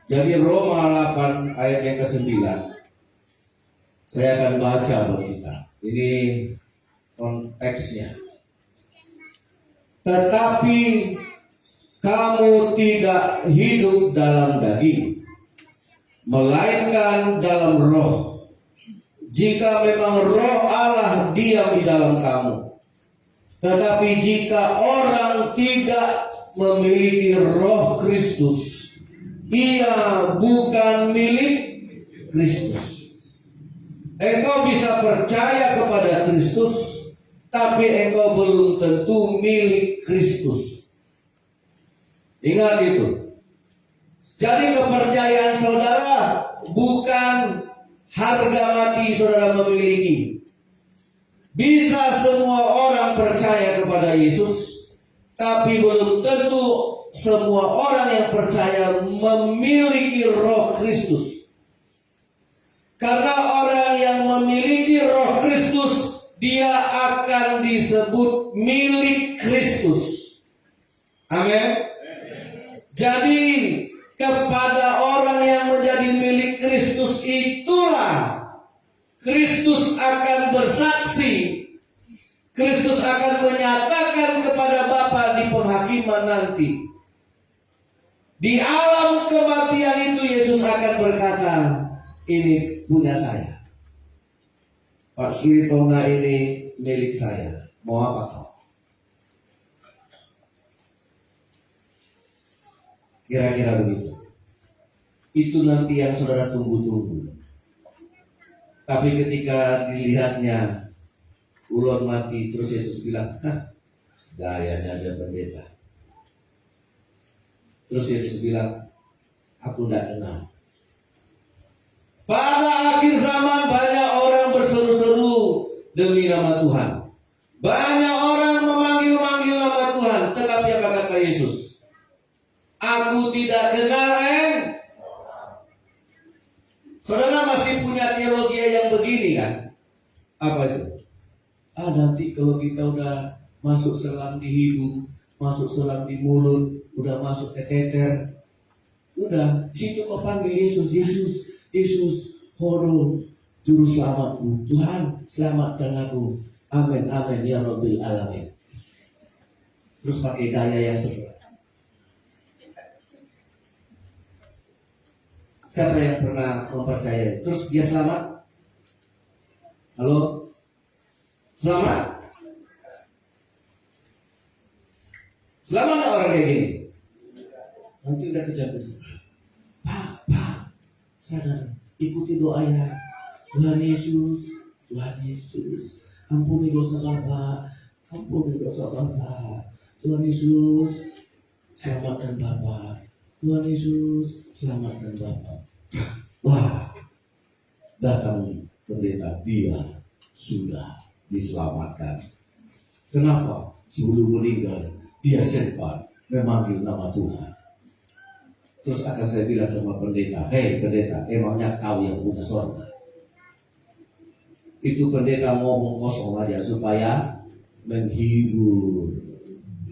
Speaker 2: Jadi Roma 8 ayat yang ke-9, saya akan baca buat kita. Ini konteksnya. Tetapi kamu tidak hidup dalam daging, melainkan dalam Roh. Jika memang Roh Allah diam di dalam kamu. Tetapi jika orang tidak memiliki Roh Kristus, ia bukan milik Kristus. Engkau bisa percaya kepada Kristus, tapi engkau belum tentu milik Kristus. Ingat itu. Jadi kepercayaan saudara bukan harga mati saudara memiliki. Bisa semua orang percaya kepada Yesus, tapi belum tentu semua orang yang percaya memiliki Roh Kristus. Karena orang yang memiliki Roh Kristus, dia akan disebut milik Kristus. Amin. Jadi kepada orang yang menjadi milik Kristus itulah Kristus akan bersaksi. Kristus akan menyatakan kepada Bapa di penghakiman nanti. Di alam kematian itu Yesus akan berkata, ini punya saya. Pak Sri Tonga ini milik saya. Mau apa kau? Kira-kira begitu. Itu nanti yang saudara tunggu-tunggu. Tapi ketika dilihatnya ulun mati, terus Yesus bilang, gayanya ada pendeta. Terus Yesus bilang, aku tidak kenal. Pada akhir zaman banyak orang berseru-seru demi nama Tuhan. Banyak orang memanggil-manggil nama Tuhan. Tetapi apa kata Yesus? Aku tidak kenal Saudara masih punya teologi yang begini kan? Apa itu? Nanti kalau kita udah masuk selang di hidung, masuk selang di mulut, udah masuk keteter, udah situ kau panggil Yesus, Yesus, Yesus, Horo, juru selamatku, Tuhan selamatkan aku, amin, amin ya Rabbil Alamin. Terus pakai gaya yang seperti. Siapa yang pernah mempercayai? Terus dia selamat? Halo? Selamat? Selamat gak orang kayak gini? Nanti udah kejar-kejar. Pak, sadar, ikuti doa ya. Tuhan Yesus, ampuni dosa Bapak, ampuni dosa Bapak. Tuhan Yesus, selamatkan Bapak. Tuhan Yesus, selamatkan Bapak. Wah, datang pendeta, dia sudah diselamatkan. Kenapa? Sebelum meninggal, dia sempat memanggil nama Tuhan. Terus akan saya bilang sama pendeta, hei pendeta, emangnya kau yang punya surga? Itu pendeta ngomong kosong aja supaya menghibur.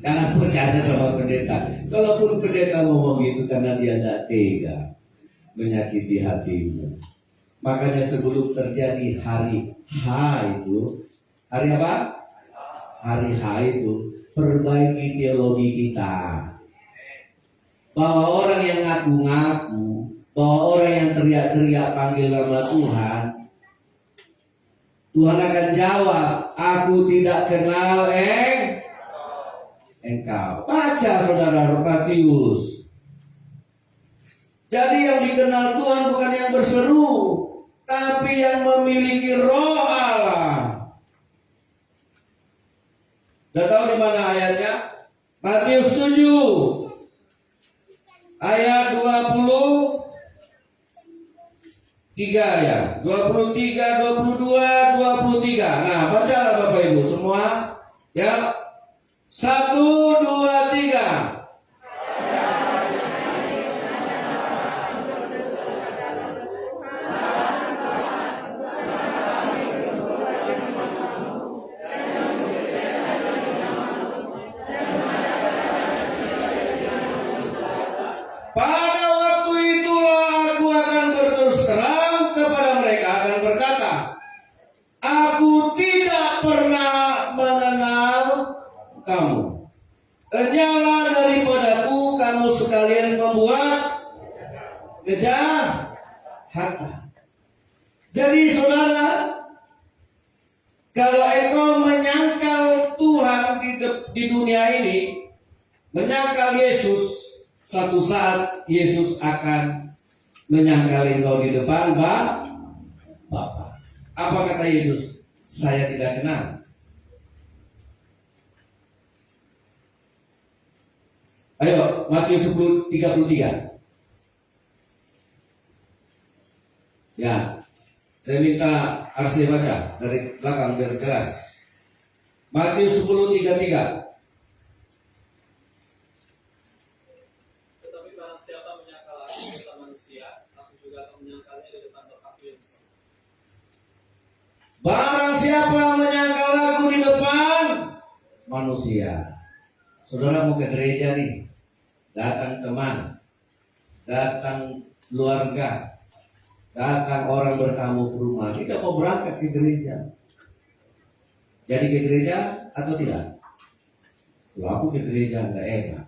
Speaker 2: Jangan percaya sama pendeta. Kalaupun pendeta ngomong gitu karena dia tidak tega menyakiti hatimu. Makanya sebelum terjadi hari H itu, hari apa? Hari H itu, perbaiki teologi kita. Bahwa orang yang ngaku-ngaku, bahwa orang yang teriak-teriak panggil nama Tuhan, Tuhan akan jawab, aku tidak kenal engkau. Baca saudara Matius. Jadi yang dikenal Tuhan bukan yang berseru, tapi yang memiliki Roh Allah. Sudah tahu di mana ayatnya? Matius 7 ayat 23 ya. 23, 22, 23. Nah, bacalah Bapak Ibu semua ya. 1, 2, 3. kamu. Enyala daripadaku kamu sekalian membuat kejahatan. Jadi saudara, kalau engkau menyangkal Tuhan di dunia ini, menyangkal Yesus, suatu saat Yesus akan menyangkal engkau di depan Bapa. Apa kata Yesus? Saya tidak kenal. Ayo, Matius 10:33. Ya, saya minta Arsy baca dari belakang biar jelas. Matius 10:33.
Speaker 3: Tetapi barang siapa menyangkal aku di depan manusia, aku juga akan menyangkalnya di depan Bapakku yang di sorga.
Speaker 2: Barang siapa menyangkal aku di depan manusia. Saudara mau ke gereja nih, datang teman, datang keluarga, datang orang bertamu ke rumah, tidak mau berangkat ke gereja. Jadi ke gereja atau tidak? Kalau aku ke gereja nggak enak.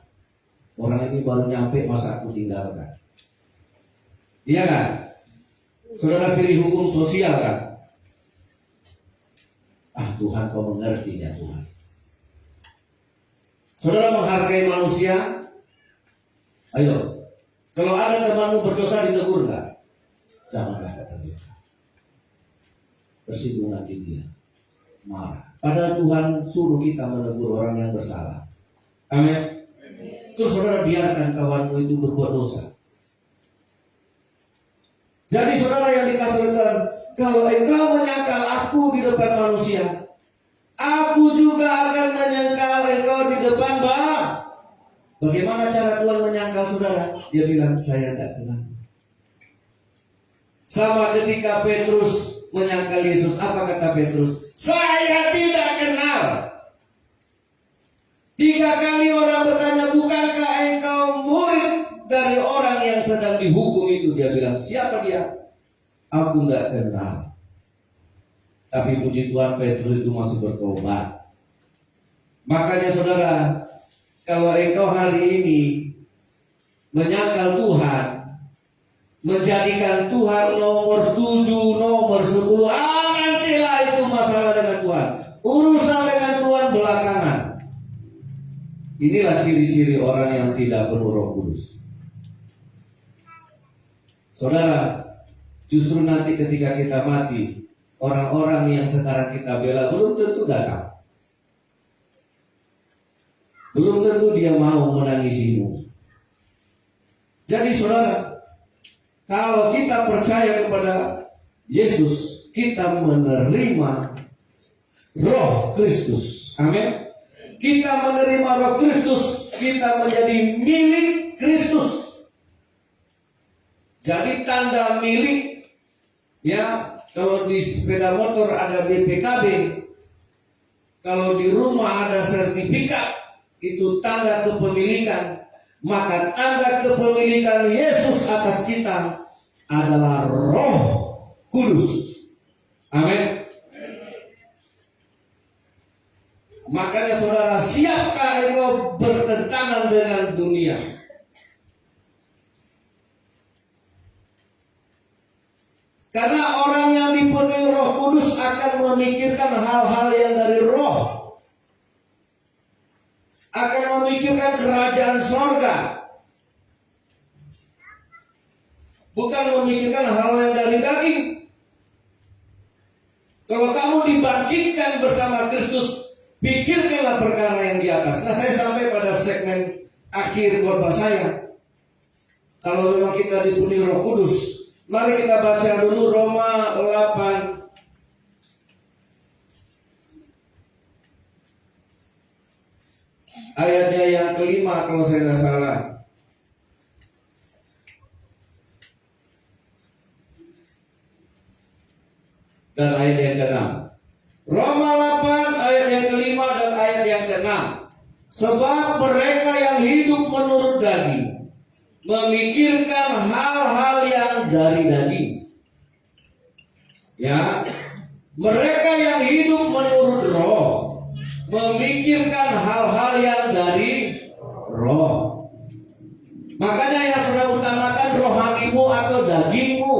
Speaker 2: Orang ini baru nyampe masa aku tinggalkan. Iya kan? Saudara pilih hukum sosial kan? Ah Tuhan kau mengerti ya Tuhan. Saudara menghargai manusia. Ayo, kalau ada temanmu berdosa ditegur nggak? Janganlah kata dia. Tersinggung nanti dia, marah. Padahal Tuhan suruh kita menegur orang yang bersalah. Amin. Terus saudara biarkan kawanmu itu berbuat dosa. Jadi saudara yang dikasih Tuhan, kalau engkau menyangkal aku di depan manusia, aku juga akan menyangkal engkau di depan Bapa. Bagaimana cara Tuhan menyangkal saudara? Dia bilang saya tidak kenal. Sama ketika Petrus menyangkal Yesus, apa kata Petrus? Saya tidak kenal. 3 kali orang bertanya, bukankah engkau murid dari orang yang sedang dihukum itu? Dia bilang, siapa dia? Aku nggak kenal. Tapi puji Tuhan, Petrus itu masih bertobat. Makanya saudara, kalau engkau hari ini menyangkal Tuhan, menjadikan Tuhan nomor 7, nomor 10, nantilah itu masalah dengan Tuhan. Urusan dengan Tuhan belakangan. Inilah ciri-ciri orang yang tidak penuh Roh Kudus. Saudara, justru nanti ketika kita mati, orang-orang yang sekarang kita bela belum tentu datang. Belum tentu dia mau menangisimu. Jadi saudara, kalau kita percaya kepada Yesus, kita menerima Roh Kristus. Amin. Kita menerima Roh Kristus, kita menjadi milik Kristus. Jadi tanda milik, ya, kalau di sepeda motor ada BPKB, kalau di rumah ada sertifikat, itu tanda kepemilikan. Maka tanda kepemilikan Yesus atas kita adalah Roh Kudus. Amin. Makanya saudara, siapkah engkau bertentangan dengan dunia? Karena orang yang dipenuhi Roh Kudus akan memikirkan hal-hal yang dari Roh, akan memikirkan kerajaan sorga, bukan memikirkan hal yang dari daging. Kalau kamu dibangkitkan bersama Kristus, pikirkanlah perkara yang di atas. Nah, saya sampai pada segmen akhir khotbah saya. Kalau memang kita dipenuhi Roh Kudus, mari kita baca dulu Roma 8 ayatnya yang kelima kalau saya tidak salah. Dan ayat yang ke-6. Roma 8 ayat yang kelima dan ayat yang ke-6. Sebab mereka yang hidup menurut daging memikirkan hal-hal yang dari daging. Ya, mereka yang hidup menurut Roh memikirkan hal-hal yang dari roh. Makanya yang sudah utamakan rohanimu atau dagingmu.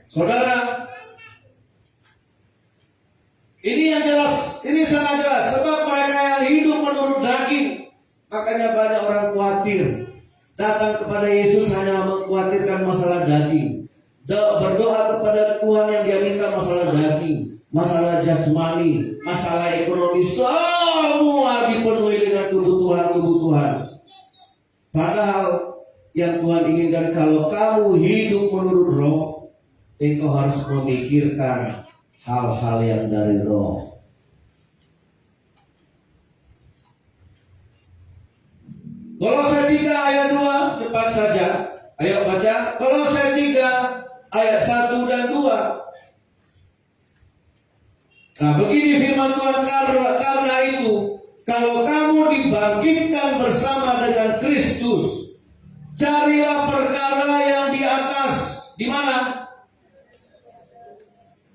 Speaker 2: Saudara, ini yang jelas, ini sangat jelas. Sebab mereka yang hidup menurut daging, makanya banyak orang khawatir datang kepada Yesus hanya mengkhawatirkan masalah daging. Berdoa kepada Tuhan yang dia minta masalah daging, masalah jasmani, masalah ekonomi, semua dipenuhi dengan kebutuhan-kebutuhan. Padahal yang Tuhan inginkan, kalau kamu hidup menurut roh, engkau harus memikirkan hal-hal yang dari roh. Kolose 3 ayat 2, cepat saja. Ayo baca. Kolose 3 ayat 1 dan 2. Nah, begini firman Tuhan, karena itu, kalau kamu dibangkitkan bersama dengan Kristus, carilah perkara yang di atas. Di mana?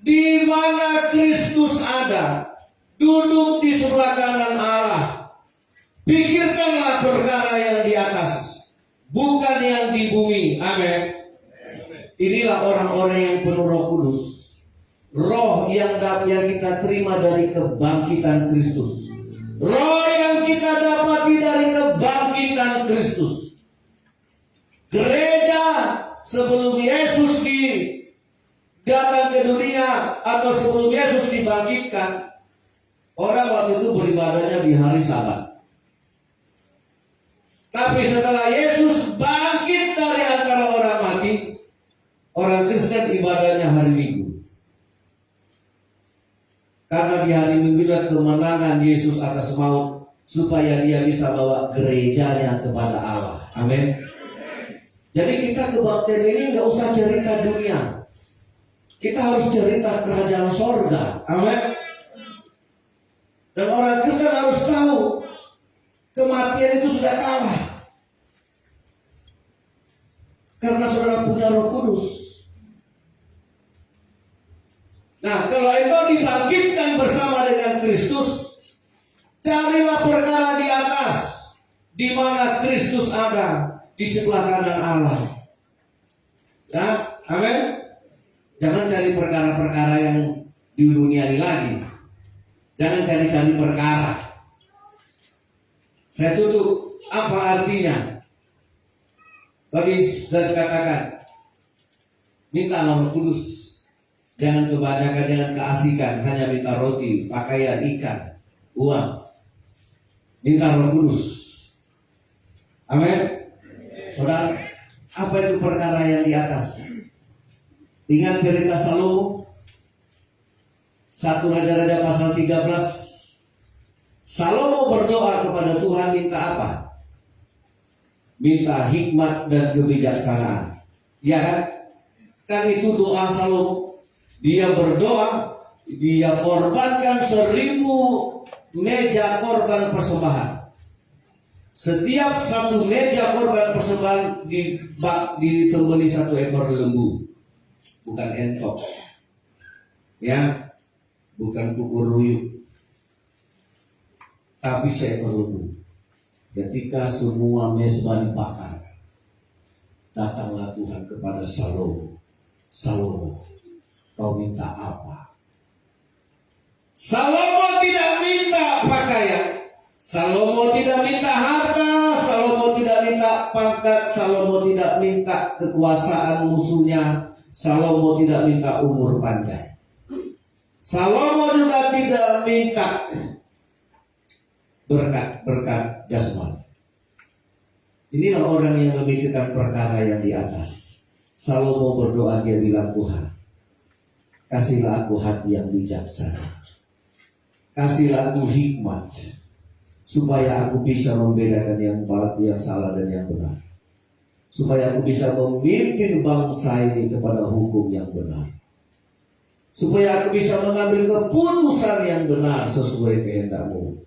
Speaker 2: Di mana Kristus ada, duduk di sebelah kanan Allah. Pikirkanlah perkara yang di atas, bukan yang di bumi. Amin. Inilah orang-orang yang penuh Roh Kudus. Roh yang kita terima dari kebangkitan Kristus. Roh yang kita dapati dari kebangkitan Kristus. Gereja sebelum Yesus datang ke dunia atau sebelum Yesus dibangkitkan, orang waktu itu beribadahnya di hari Sabat. Tapi setelah Yesus bangkit dari antara orang mati, orang Kristen ibadahnya hari Minggu. Karena di hari Minggu adalah kemenangan Yesus atas maut, supaya dia bisa bawa gerejanya kepada Allah. Amin. Jadi kita kebaktian ini nggak usah cerita dunia, kita harus cerita kerajaan sorga. Amin. Dan orang Kristen harus tahu kematian itu sudah kalah, karena saudara punya Roh Kudus. Nah, kalau engkau dibangkitkan bersama dengan Kristus, carilah perkara di atas, di mana Kristus ada, di sebelah kanan Allah. Ya, amin. Jangan cari perkara-perkara yang di dunia ini lagi. Jangan cari-cari perkara. Saya tutup. Apa artinya? Tadi sudah dikatakan, minta Roh Kudus. Jangan kebanyakan, jangan keasikan, hanya minta roti, pakaian, ikan, uang. Minta Roh Kudus. Amin. Saudara, apa itu perkara yang di atas? Ingat cerita Salomo, 1 Raja-Raja pasal 13. Salomo berdoa kepada Tuhan, minta apa? Minta hikmat dan kebijaksanaan. Ya kan? Kan itu doa Salomo. Dia berdoa, dia korbankan 1000 meja korban persembahan. Setiap satu meja korban persembahan disembelih 1 ekor lembu, bukan entok, ya, bukan kukur ruyuk, tapi seekor lembu. Ketika semua mezbah dibakar, datanglah Tuhan kepada Salomo. Salomo, kau minta apa? Salomo tidak minta pakaian, Salomo tidak minta harta, Salomo tidak minta pangkat, Salomo tidak minta kekuasaan musuhnya, Salomo tidak minta umur panjang. Salomo juga tidak minta berkat jasmani. Inilah orang yang memikirkan perkara yang di atas. Salomo berdoa, dia bilang, Tuhan, kasihlah aku hati yang bijaksana, kasihlah aku hikmat, supaya aku bisa membedakan yang salah dan yang benar, supaya aku bisa memimpin bangsa ini kepada hukum yang benar, supaya aku bisa mengambil keputusan yang benar sesuai kehendak-Mu.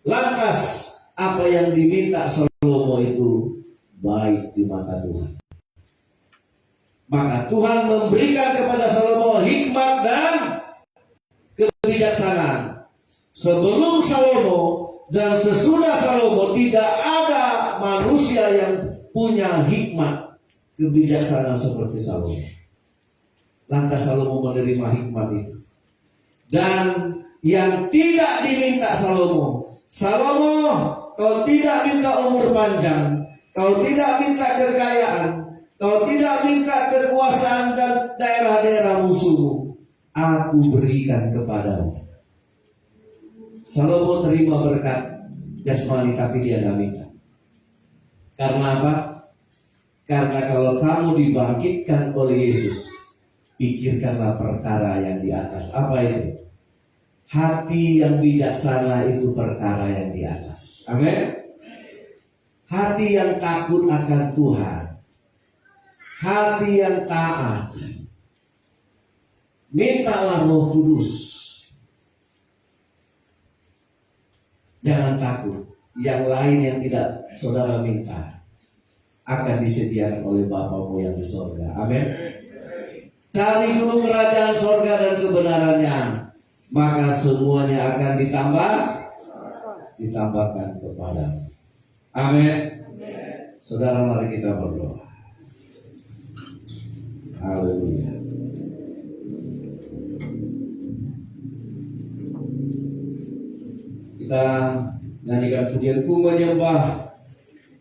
Speaker 2: Lantas apa yang diminta Salomo itu baik di mata Tuhan. Maka Tuhan memberikan kepada Salomo hikmat dan kebijaksanaan. Sebelum Salomo dan sesudah Salomo tidak ada manusia yang punya hikmat kebijaksanaan seperti Salomo. Lantas Salomo menerima hikmat itu. Dan yang tidak diminta Salomo, kau tidak minta umur panjang, kau tidak minta kekayaan, kau tidak minta kekuasaan dan daerah-daerah musuhmu, aku berikan kepadamu. Salomo terima berkat jasmani tapi dia tidak minta. Karena apa? Karena kalau kamu dibangkitkan oleh Yesus, pikirkanlah perkara yang di atas. Apa itu? Hati yang bijaksana itu perkara yang di atas. Amin. Hati yang takut akan Tuhan, hati yang taat. Mintalah Roh Kudus. Jangan takut. Yang lain yang tidak saudara minta akan disediakan oleh Bapamu yang di sorga. Amin. Cari dulu kerajaan sorga dan kebenarannya, maka semuanya akan ditambahkan kepadamu. Amin. Saudara, mari kita berdoa. Haleluya. Kita nyanyikan pujian, ku menyembah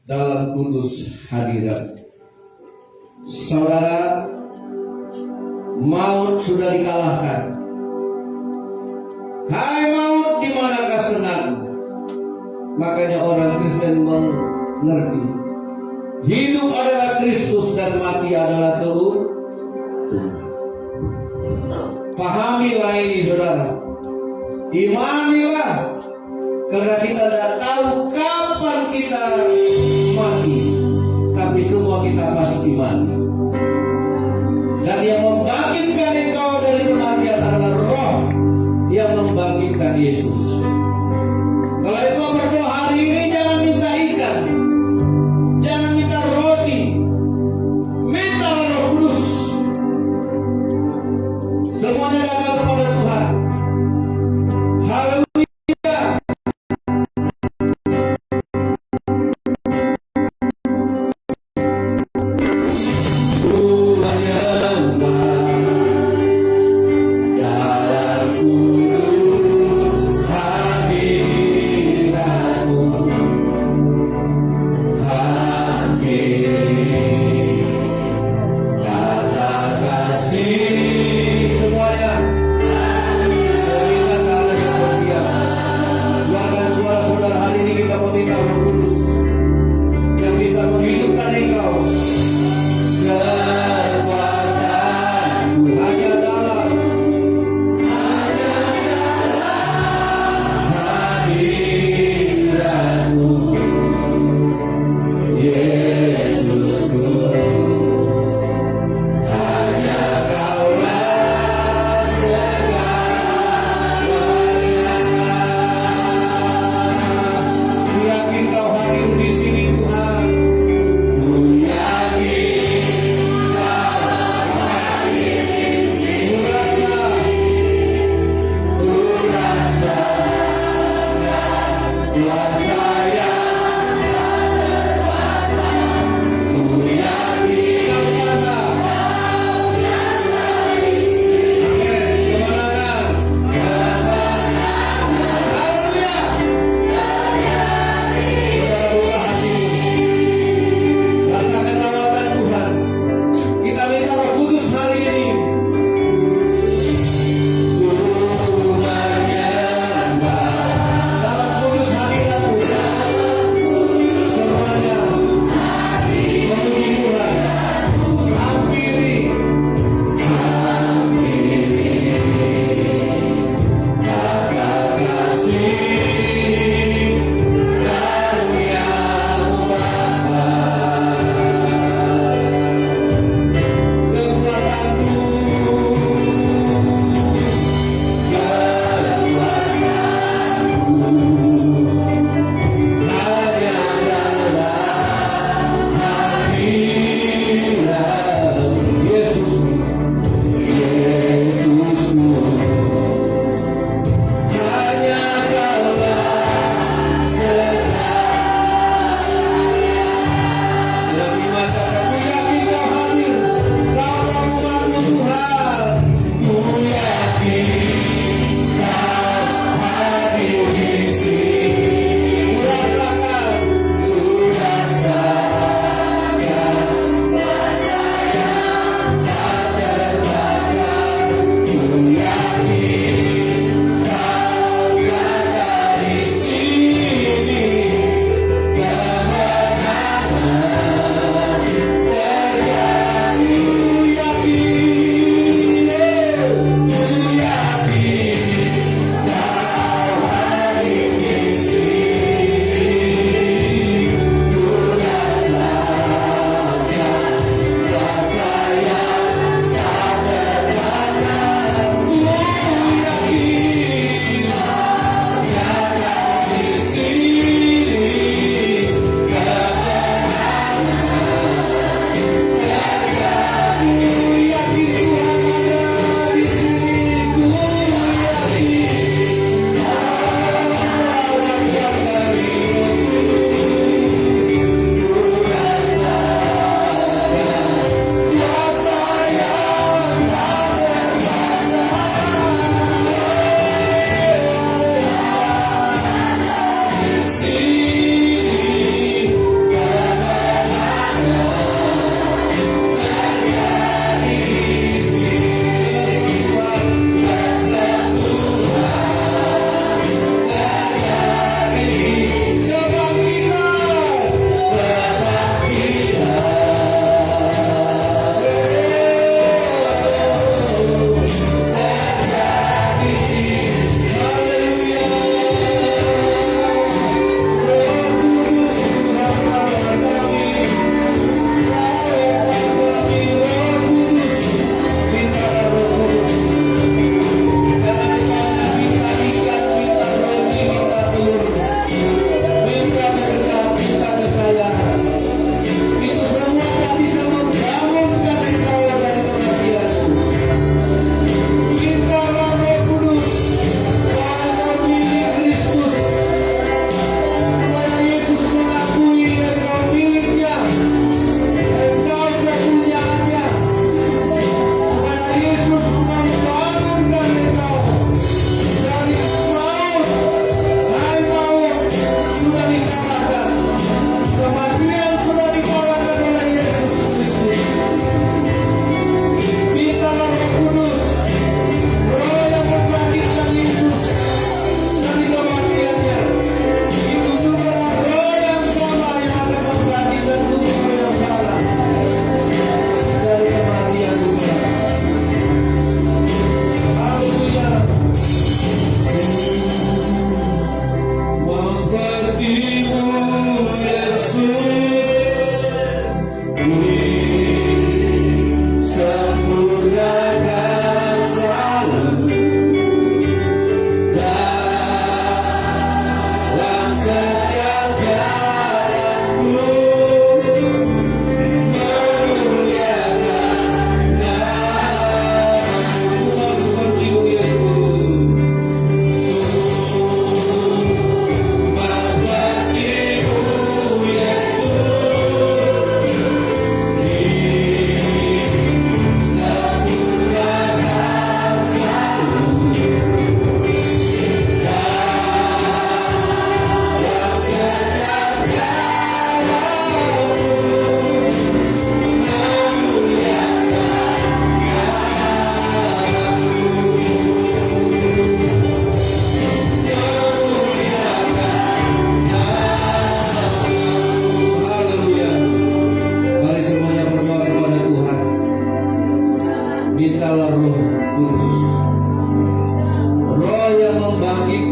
Speaker 2: dalam kudus hadirat. Saudara, maut sudah dikalahkan. Hai maut, di manakah senangmu? Makanya orang Kristen mengerti hidup adalah Kristus dan mati adalah Tuhan. Pahamilah ini saudara, imanilah, karena kita tidak tahu kapan kita mati, tapi semua kita pasti mati. Dan yang membangkitkan engkau dari kematian adalah Roh yang membangkitkan Yesus. Kalau engkau berdoa hari ini, jangan minta ikan, jangan minta roti, minta Roh Kudus. Semuanya datang kepada Tuhan. Haleluya. Dalam kudus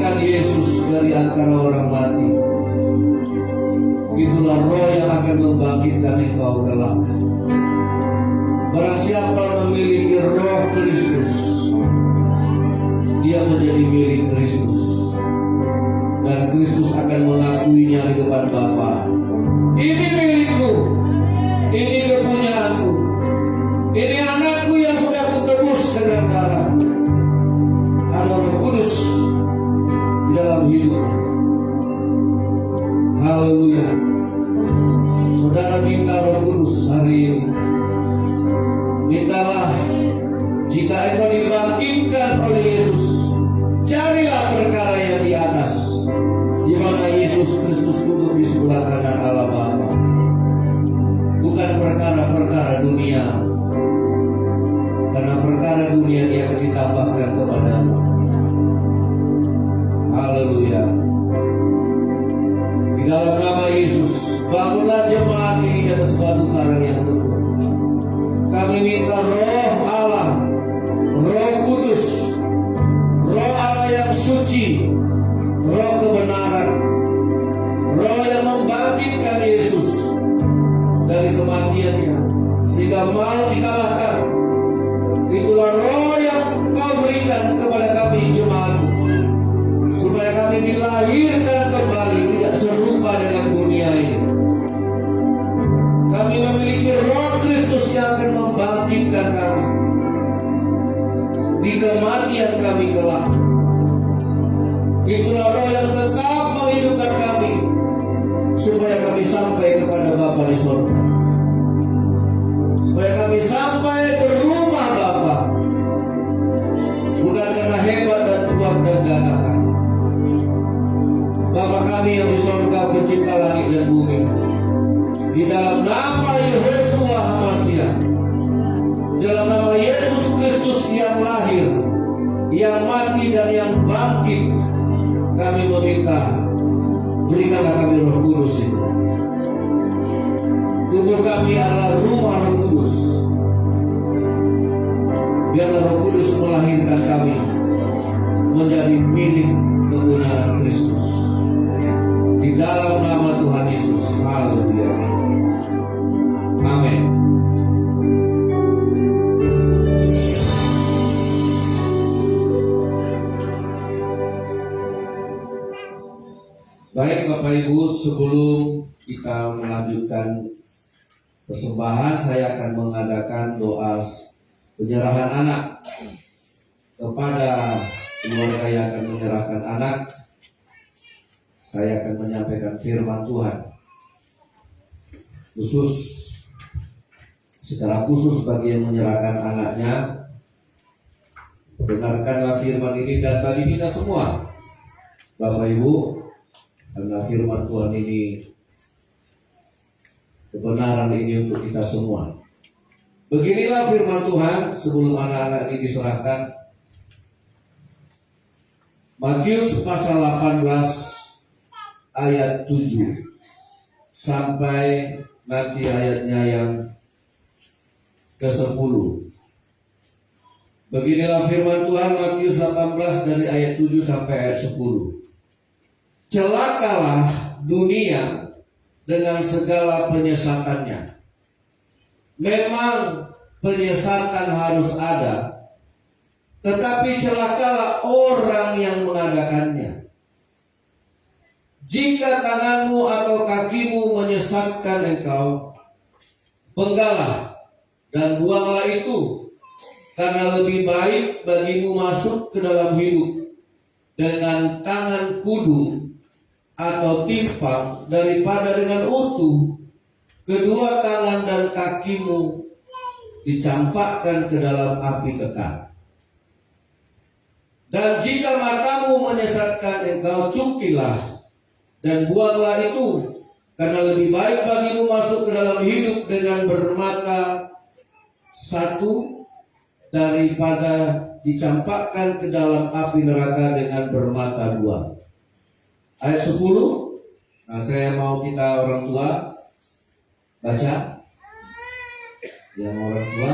Speaker 2: membangkitkan Yesus dari antara orang mati, itulah roh yang akan membangkitkan engkau kelak. Barang siapa memiliki roh Kristus, dia menjadi milik Kristus, dan Kristus akan mengakuinya di depan Bapa. Ini milikku, ini kepunyaanku, ini anakku yang sudah kutebus dengan darah. Ada Roh Kudus di dalam hidup. Haleluya. Saudara minta Roh Kudus hari ini. Mintalah, jika engkau dibangkitkan oleh Yesus, carilah perkara yang di atas, di mana Yesus Kristus duduk di sebelah kanan Allah Bapa. Bukan perkara-perkara dunia, karena perkara dunia dia akan ditambahkan kepadamu. Haleluya. Di dalam nama Yesus, bangunlah jemaat ini di atas batu karang yang teguh. Kami minta Roh Allah, Roh Kudus, Roh Allah yang suci, Roh kebenaran, Roh yang membangkitkan Yesus dari kematiannya sehingga mau dikalahkan. Itulah Roh yang Kau berikan kepada kami jemaat, supaya kami dilahirkan kembali, tidak serupa dengan dunia ini. Kami memiliki Roh Kristus yang akan membangkitkan kami di kematian kami kelak. Itulah Roh yang tetap menghidupkan kami, supaya kami sampai kepada Bapa di surga, supaya kami sampai ke rumah Bapa, bukan karena hebat dan kuat dan gagah. Bapa kami yang di surga, pencipta langit dan bumi, di dalam nama Yesus HaMashiach, dalam nama Yesus Kristus yang lahir, yang mati dan yang bangkit, kami meminta, berikanlah kami Roh Kudus itu. Tubuh kami adalah rumah Roh Kudus. Biarlah Roh Kudus melahirkan kami menjadi milik kebenaran Kristus. Di dalam nama Tuhan Yesus. Haleluya. Amin. Baik Bapak Ibu, sebelum kita melanjutkan persembahan, saya akan mengadakan doa penyerahan anak kepada keluarga yang akan menyerahkan anak. Saya akan menyampaikan firman Tuhan secara khusus bagi yang menyerahkan anaknya. Dengarkanlah firman ini dan bagi kita semua, Bapak Ibu, karena firman Tuhan ini, kebenaran ini untuk kita semua. Beginilah firman Tuhan sebelum anak-anak ini diserahkan. Matius pasal 18 ayat 7 sampai nanti ayatnya yang ke-10. Beginilah firman Tuhan, Matius 18 dari ayat 7 sampai ayat 10. Celakalah dunia dengan segala penyesatannya. Memang penyesatan harus ada, tetapi celakalah orang yang mengadakannya. Jika tanganmu atau kakimu menyesatkan engkau, penggalah dan buanglah itu, karena lebih baik bagimu masuk ke dalam hidup dengan tangan kudung atau timpang daripada dengan utuh kedua tangan dan kakimu dicampakkan ke dalam api kekal. Dan jika matamu menyesatkan engkau, cukilah dan buanglah itu, karena lebih baik bagimu masuk ke dalam hidup dengan bermata satu daripada dicampakkan ke dalam api neraka dengan bermata dua. Ayat 10. Nah, saya mau kita orang tua baca. Yang orang tua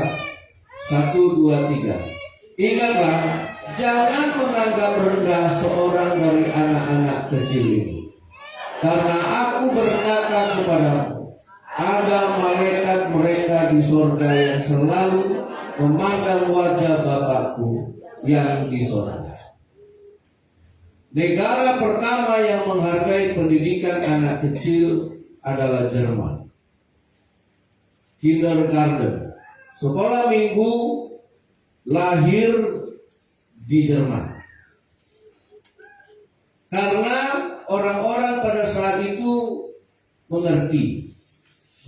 Speaker 2: 1, 2, 3. Ingatlah Jangan menganggap rendah seorang dari anak-anak kecil ini. Karena aku berkata kepadamu, ada malaikat mereka di surga yang selalu memandang wajah Bapakku yang di surga. Negara pertama yang menghargai pendidikan anak kecil adalah Jerman. Kindergarten, sekolah minggu lahir di Jerman. Karena orang-orang pada saat itu mengerti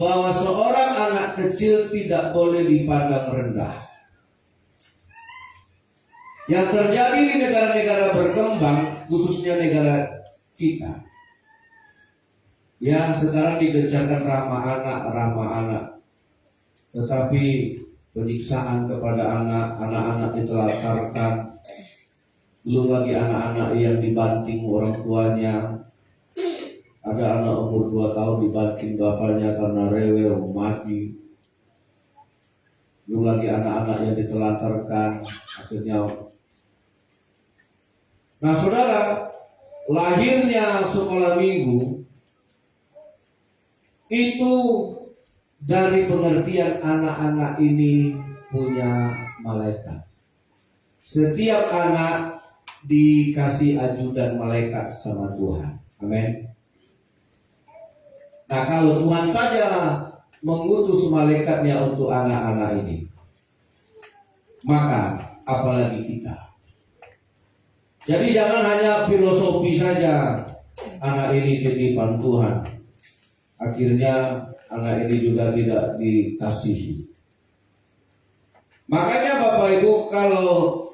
Speaker 2: bahwa seorang anak kecil tidak boleh dipandang rendah. Yang terjadi di negara-negara berkembang, khususnya negara kita, yang sekarang digencarkan ramah anak, tetapi penyiksaan kepada anak-anak ditelantarkan, belum lagi anak-anak yang dibanting orang tuanya. Ada anak umur 2 tahun dibanting bapaknya karena rewel mati. Belum lagi anak-anak yang ditelantarkan akhirnya. Nah saudara, lahirnya sekolah minggu itu dari pengertian anak-anak ini punya malaikat. Setiap anak dikasih ajudan malaikat sama Tuhan. Amin. Nah kalau Tuhan saja mengutus malaikatnya untuk anak-anak ini, maka apalagi kita. Jadi jangan hanya filosofi saja, anak ini titipan Tuhan, akhirnya anak ini juga tidak dikasihi. Makanya Bapak Ibu, kalau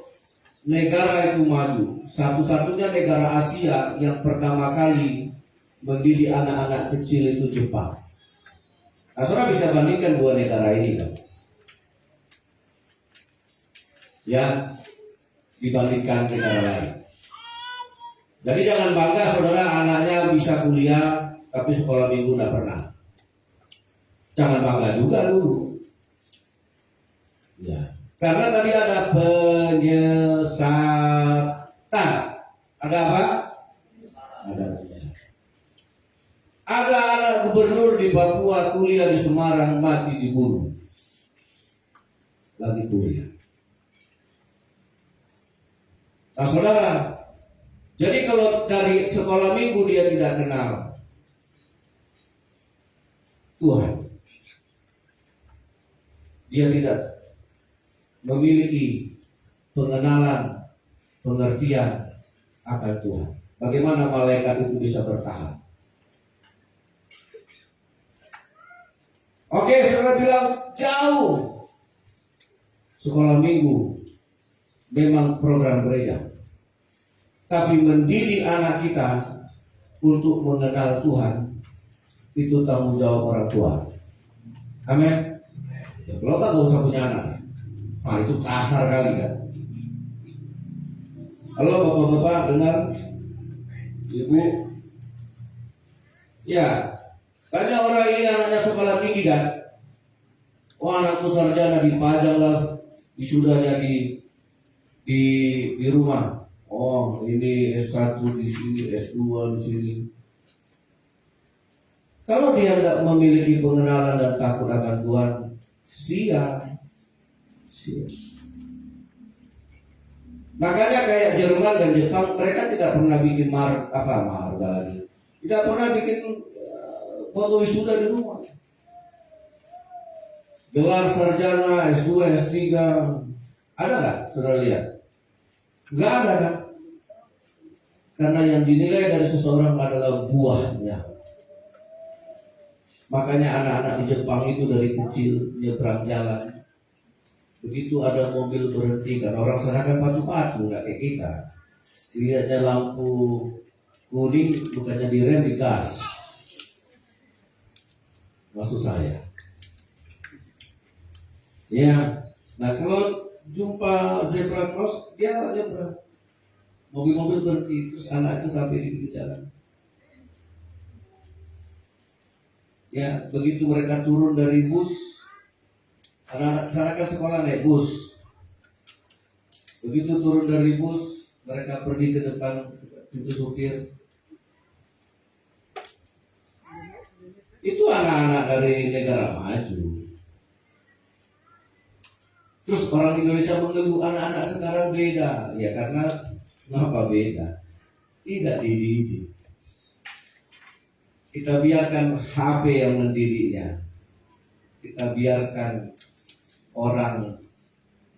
Speaker 2: negara itu maju, satu-satunya negara Asia yang pertama kali mendidik anak-anak kecil itu Jepang. Nah, saudara bisa bandingkan dua negara ini kan? Ya, dibandingkan negara lain. Jadi jangan bangga saudara anaknya bisa kuliah tapi sekolah minggu tidak pernah. Jangan bangga juga dulu. Ya, karena tadi ada penyesatan. Ada apa? Ada penyesatan. Ada anak gubernur di Papua kuliah di Semarang mati dibunuh. Lagi kuliah. Nah saudara, jadi kalau dari sekolah minggu dia tidak kenal Tuhan, dia tidak memiliki pengenalan, pengertian akan Tuhan. Bagaimana malaikat itu bisa bertahan? Oke, saudara bilang jauh. Sekolah minggu memang program gereja, tapi mendidik anak kita untuk mengenal Tuhan itu tanggung jawab orang tua. Amin. Ya, kalau tak usah punya anak. Nah itu kasar kali kan. Halo bapak-bapak dengar, ibu. Ya, banyak orang ini anaknya sekolah tinggi kan. Oh anakku sarjana dipajang lah, wisudanya di rumah. Oh ini S1 di sini, S2 di sini. Kalau dia tidak memiliki pengenalan dan takut akan Tuhan, sia. Makanya kayak Jerman dan Jepang, mereka tidak pernah bikin marga lagi. Tidak pernah bikin foto wisuda di rumah. Gelar sarjana, S2, S3, ada nggak? Saudara lihat? Nggak ada kan? Karena yang dinilai dari seseorang adalah buahnya. Makanya anak-anak di Jepang itu dari kecil nyebrang jalan. Begitu ada mobil berhenti, karena orang sana kan patu-patu, nggak kayak kita. Lihatnya lampu kuning, bukannya direm, digas. Maksud saya. Ya, nah kalau jumpa zebra cross, dia zebra. Mobil-mobil berhenti, terus anak itu sampai di pinggir jalan. Ya, begitu mereka turun dari bus, anak-anak sana kan sekolah naik bus. Begitu turun dari bus, mereka pergi ke depan pintu supir. Itu anak-anak dari negara maju. Terus orang Indonesia mengeluh anak-anak sekarang beda. Ya karena kenapa beda? Tidak dididik. Kita biarkan HP yang mendidiknya. Kita biarkan orang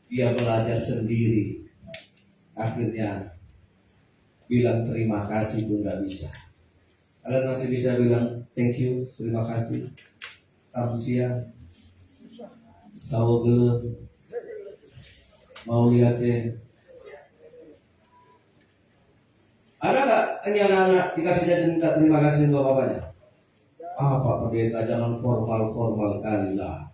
Speaker 2: dia belajar sendiri. Akhirnya bilang terima kasih pun nggak bisa. Kalian masih bisa bilang thank you, terima kasih, tamsia, sawagele, mau lihat ya. Ada nggak ini anak-anak dikasih jajan minta terima kasih sama bapaknya? Ah Pak Pendeta jangan formal kali lah.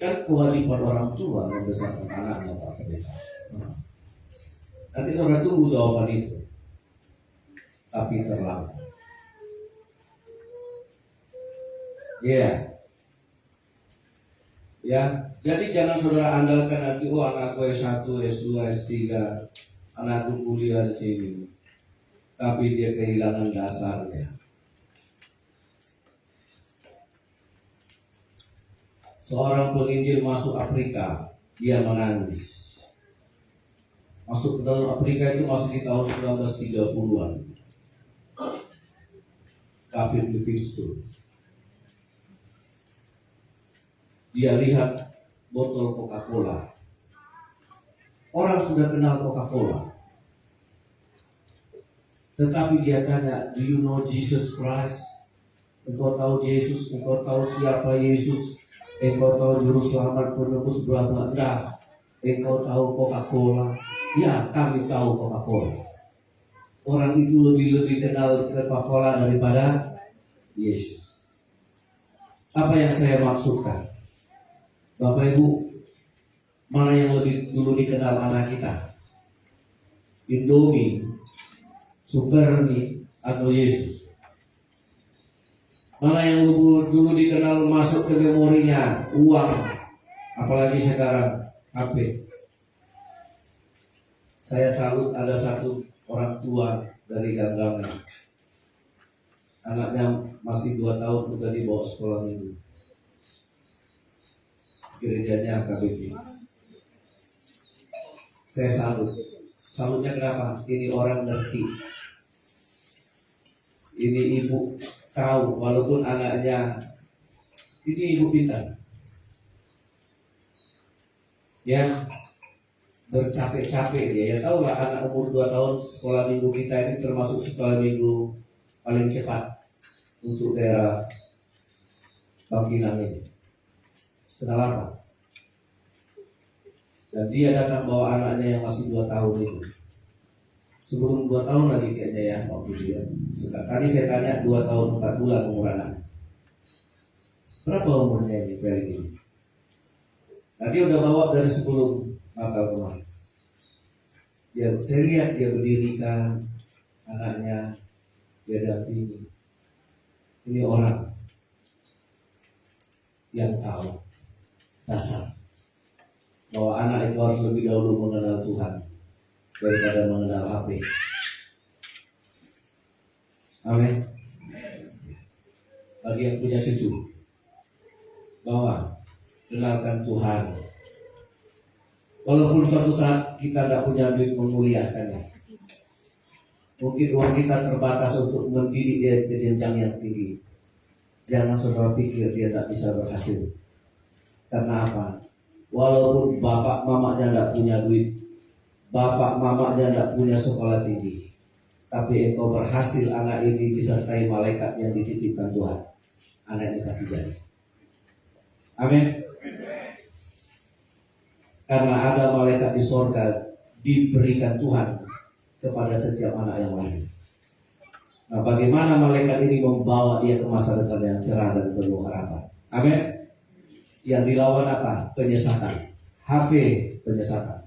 Speaker 2: Kan kewajiban orang tua membesarkan anaknya Pak Pendeta. Nanti saudara tunggu jawaban itu. Tapi terlambat. Ya, jadi jangan saudara andalkan nanti anakku S1, S2, S3, anakku kuliah di sini. Tapi dia kehilangan dasarnya. Seorang penginjil masuk Afrika, dia menangis. Masuk ke dalam Afrika itu masih di tahun 1930-an. David Livingstone. Dia lihat botol Coca-Cola. Orang sudah kenal Coca-Cola. Tetapi dia tanya, do you know Jesus Christ? Engkau tahu Yesus, engkau tahu siapa Yesus, engkau tahu juru selamat penebus bla bla bla. Engkau tahu Coca-Cola? Ya, kami tahu Coca-Cola. Orang itu lebih kenal Coca-Cola daripada Yesus. Apa yang saya maksudkan? Bapak Ibu, mana yang lebih dulu dikenal anak kita? Indomie, Supermi, atau Yesus? Mana yang dulu dikenal masuk ke memorinya? Uang, apalagi sekarang HP. Saya salut ada satu orang tua dari Ganggamnya. Anaknya masih 2 tahun udah dibawa sekolah minggu. Gerejanya KBP. Saya salut. Salutnya kenapa? Ini orang ngerti. Ini ibu tahu walaupun anaknya ini ibu pintar. Ya bercapek-capek dia. Ya tahu lah anak umur 2 tahun sekolah minggu kita ini termasuk sekolah minggu paling cepat untuk daerah Bangkinang ini. Setengah 8. Dan dia datang bawa anaknya yang masih 2 tahun itu. Sebelum 2 tahun lagi kayaknya ya waktu dia. Tadi saya tanya 2 tahun 4 bulan umur anaknya. Berapa umurnya ini dari ini? Nah dia udah bawa dari sebelum Natal kemarin. Saya lihat dia berdirikan anaknya, dia dampingi. Ini orang yang tahu dasar bahwa anak itu harus lebih dahulu mengenal Tuhan daripada mengenal HP. Amin. Bagi yang punya cucu, bahwa kenalkan Tuhan. Walaupun suatu saat kita tidak punya duit menguliahkannya, mungkin uang kita terbatas untuk mendidik dia ke jenjang yang tinggi. Jangan saudara pikir dia tidak bisa berhasil. Karena apa? Walaupun bapak mamanya tidak punya duit, bapak mamanya tidak punya sekolah tinggi, tapi engkau berhasil anak ini disertai malaikat yang dititipkan Tuhan, anak ini pasti jadi. Amin. Karena ada malaikat di sorga diberikan Tuhan kepada setiap anak yang lahir. Nah, bagaimana malaikat ini membawa dia ke masa depan yang cerah dan penuh harapan? Amin. Yang dilawan apa? Penyesatan. HP penyesatan.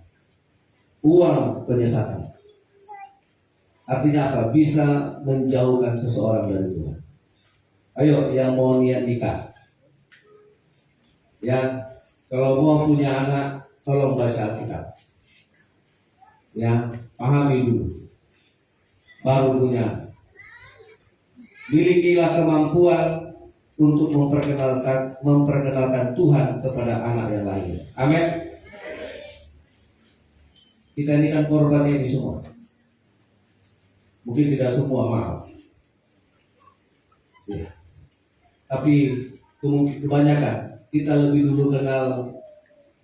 Speaker 2: Uang penyesatan. Artinya apa? Bisa menjauhkan seseorang dari Tuhan. Ayo yang mau niat nikah, Ya, kalau mau punya anak, tolong baca Alkitab. Ya, pahami dulu, baru punya. Milikilah kemampuan untuk memperkenalkan Tuhan kepada anak yang lain. Amin. Kita ini kan korbannya ini semua. Mungkin tidak semua, maaf. Ya. Tapi kebanyakan kita lebih dulu kenal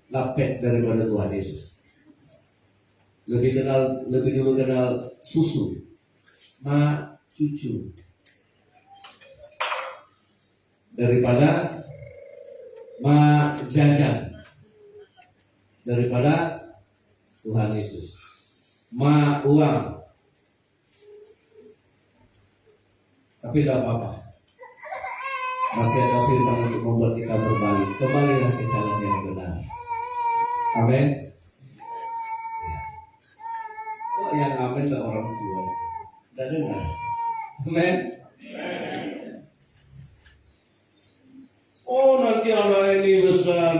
Speaker 2: lapet daripada Tuhan Yesus. Lebih dulu kenal susu, cucu, daripada jajan, daripada Tuhan Yesus. Uang. Tapi tidak apa-apa. Masih ada firman untuk membuat kita berbalik. Kembalilah ke jalan yang benar. Amin. Ya. Oh, yang amin adalah orang tua. Tidak dengar. Amin. Oh, nanti anak ini besar.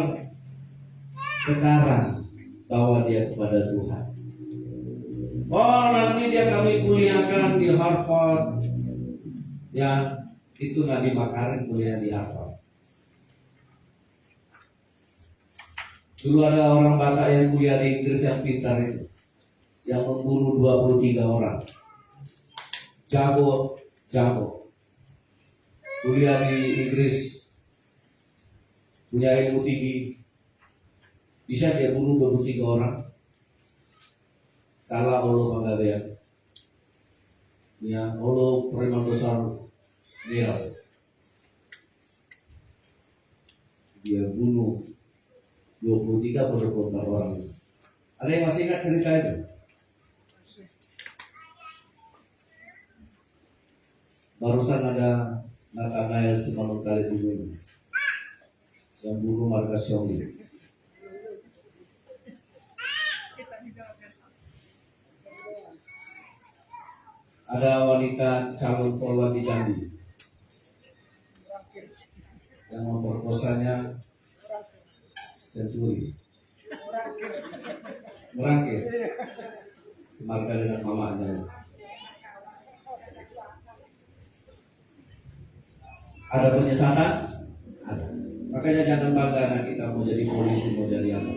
Speaker 2: Sekarang bawa dia kepada Tuhan. Oh, nanti dia kami kuliahkan di Harvard. Ya, itu Nadiem Makarim kuliah di Harvard. Dulu ada orang Batak yang kuliah di Inggris yang pintar itu, yang membunuh 23 orang. Jago. Kuliah di Inggris, punya ilmu tinggi, bisa dia bunuh 23 orang. Kala Allah Banggabean, ya Allah preman besar Nero, dia bunuh 23 atau 24 orang. Ada yang masih ingat cerita itu? Barusan ada Nathanael Simanungkali dulu yang bunuh marga Xiongli. Ada wanita calon polwan di Jambi yang memperkosanya Senturi, Merangkir, semarga dengan mamanya. Ada penyesatan? Ada. Makanya jangan bangga anak kita mau jadi polisi, mau jadi apa.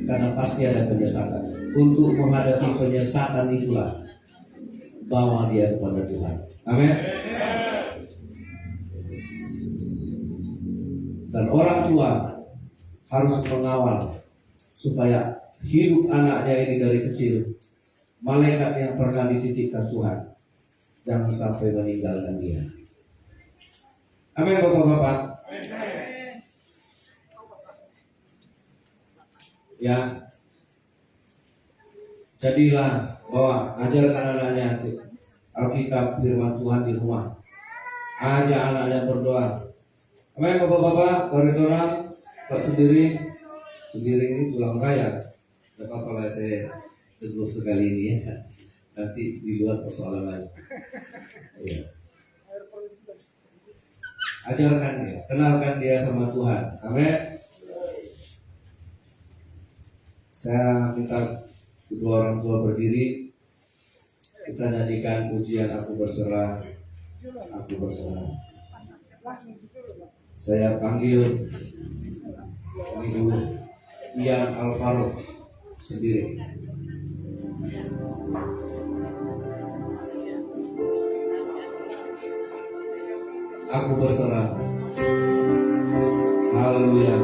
Speaker 2: Karena pasti ada penyesatan. Untuk menghadapi penyesatan itulah bawa dia kepada Tuhan. Amin. Dan orang tua harus mengawal supaya hidup anaknya ini dari kecil, malaikat yang pernah dititipkan Tuhan jangan sampai meninggalkan dia. Amin, Bapak-bapak. Ya, jadilah bahwa ajarkan anaknya Alkitab firman Tuhan di rumah. Ajak anaknya berdoa. Amin, Bapak-bapak, koridor Pak Sendiri ini tulang saya. Tidak apa-apa lah saya tegur sekali ini ya. Nanti di luar persoalan lain. Ya. Ajarkan dia, kenalkan dia sama Tuhan. Amin. Saya minta kedua orang tua berdiri. Kita nyanyikan pujian Aku Berserah, Aku Berserah. Saya panggil ini dulu Ian Alvaro sendiri. Aku berserah. Haleluya.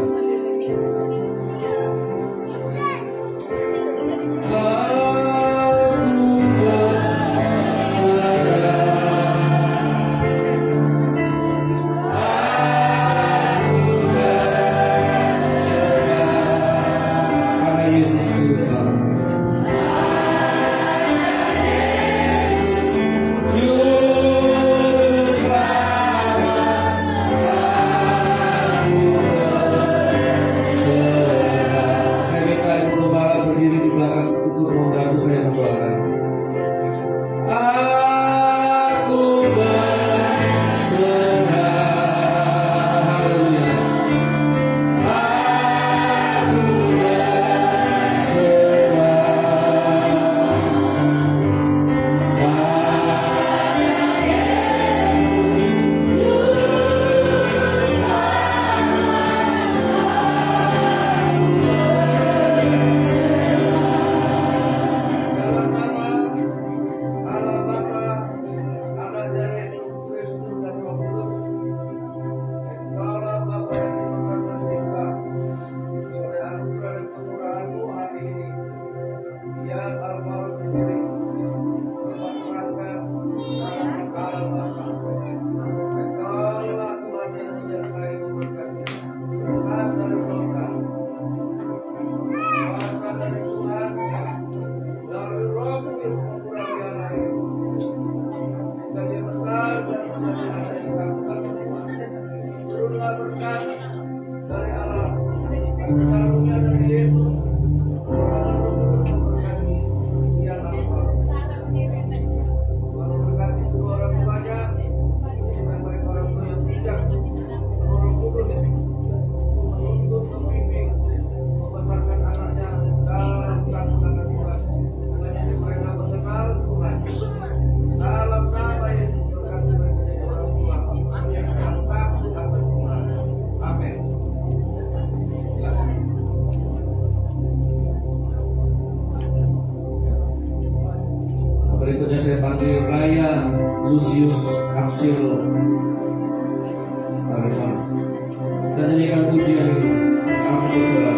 Speaker 2: panggil Raya Lucius Axel. Kita nyanyikan pujian ini. Aku berserah.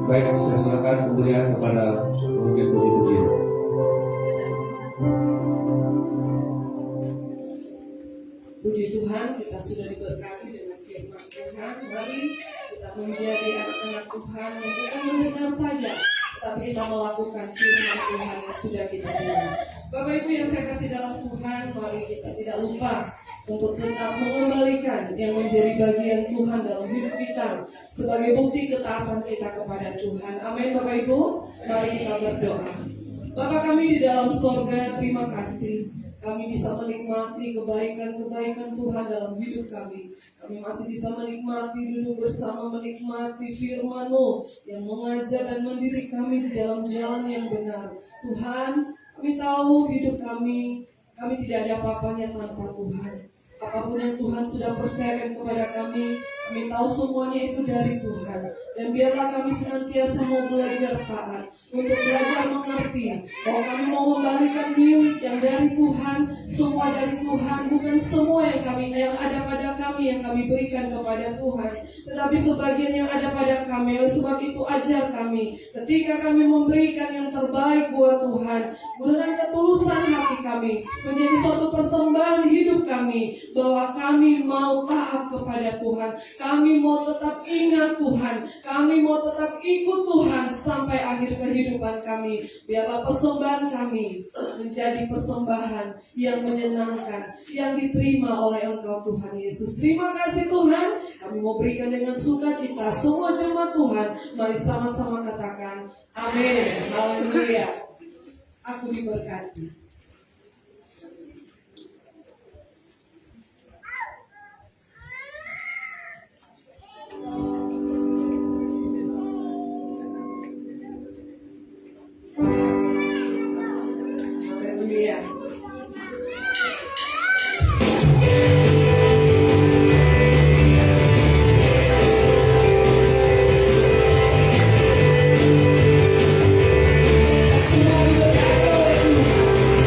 Speaker 2: Baik, saya silakan pemberian kepada pemimpin puji-pujian.
Speaker 1: Puji Tuhan, kita sudah diberkati dengan firman Tuhan. Mari kita menjadi anak-anak Tuhan yang bukan mendengar saja, tapi kita melakukan firman Tuhan yang sudah kita dengar. Bapak Ibu yang saya kasih dalam Tuhan, mari kita tidak lupa untuk tetap mengembalikan yang menjadi bagian Tuhan dalam hidup kita sebagai bukti ketaatan kita kepada Tuhan. Amin Bapak Ibu, mari kita berdoa. Bapa kami di dalam sorga, terima kasih kami bisa menikmati kebaikan-kebaikan Tuhan dalam hidup kami. Kami masih bisa menikmati, duduk bersama, menikmati firman-Mu yang mengajar dan mendidik kami di dalam jalan yang benar. Tuhan, kami tahu hidup kami tidak ada apa-apanya tanpa Tuhan. Apapun yang Tuhan sudah percayakan kepada kami tahu semuanya itu dari Tuhan. Dan biarlah kami senantiasa mau belajar taat, untuk belajar mengerti bahwa kami mau membalikan milik yang dari Tuhan, semua dari Tuhan, bukan semua yang ada pada kami yang kami berikan kepada Tuhan, tetapi sebagian yang ada pada kami. Oleh sebab itu ajar kami ketika kami memberikan yang terbaik buat Tuhan, dengan ketulusan hati kami, menjadi suatu persembahan hidup kami, bahwa kami mau taat kepada Tuhan, kami mau tetap ingat Tuhan, kami mau tetap ikut Tuhan sampai akhir kehidupan kami. Biarlah persembahan kami menjadi persembahan yang menyenangkan, yang diterima oleh Engkau Tuhan Yesus. Terima kasih Tuhan, kami mau berikan dengan sukacita. Semua jemaat Tuhan, mari sama-sama katakan amin. Haleluya. Aku diberkati. Haleluya. Semua diberkati oleh Tuhan.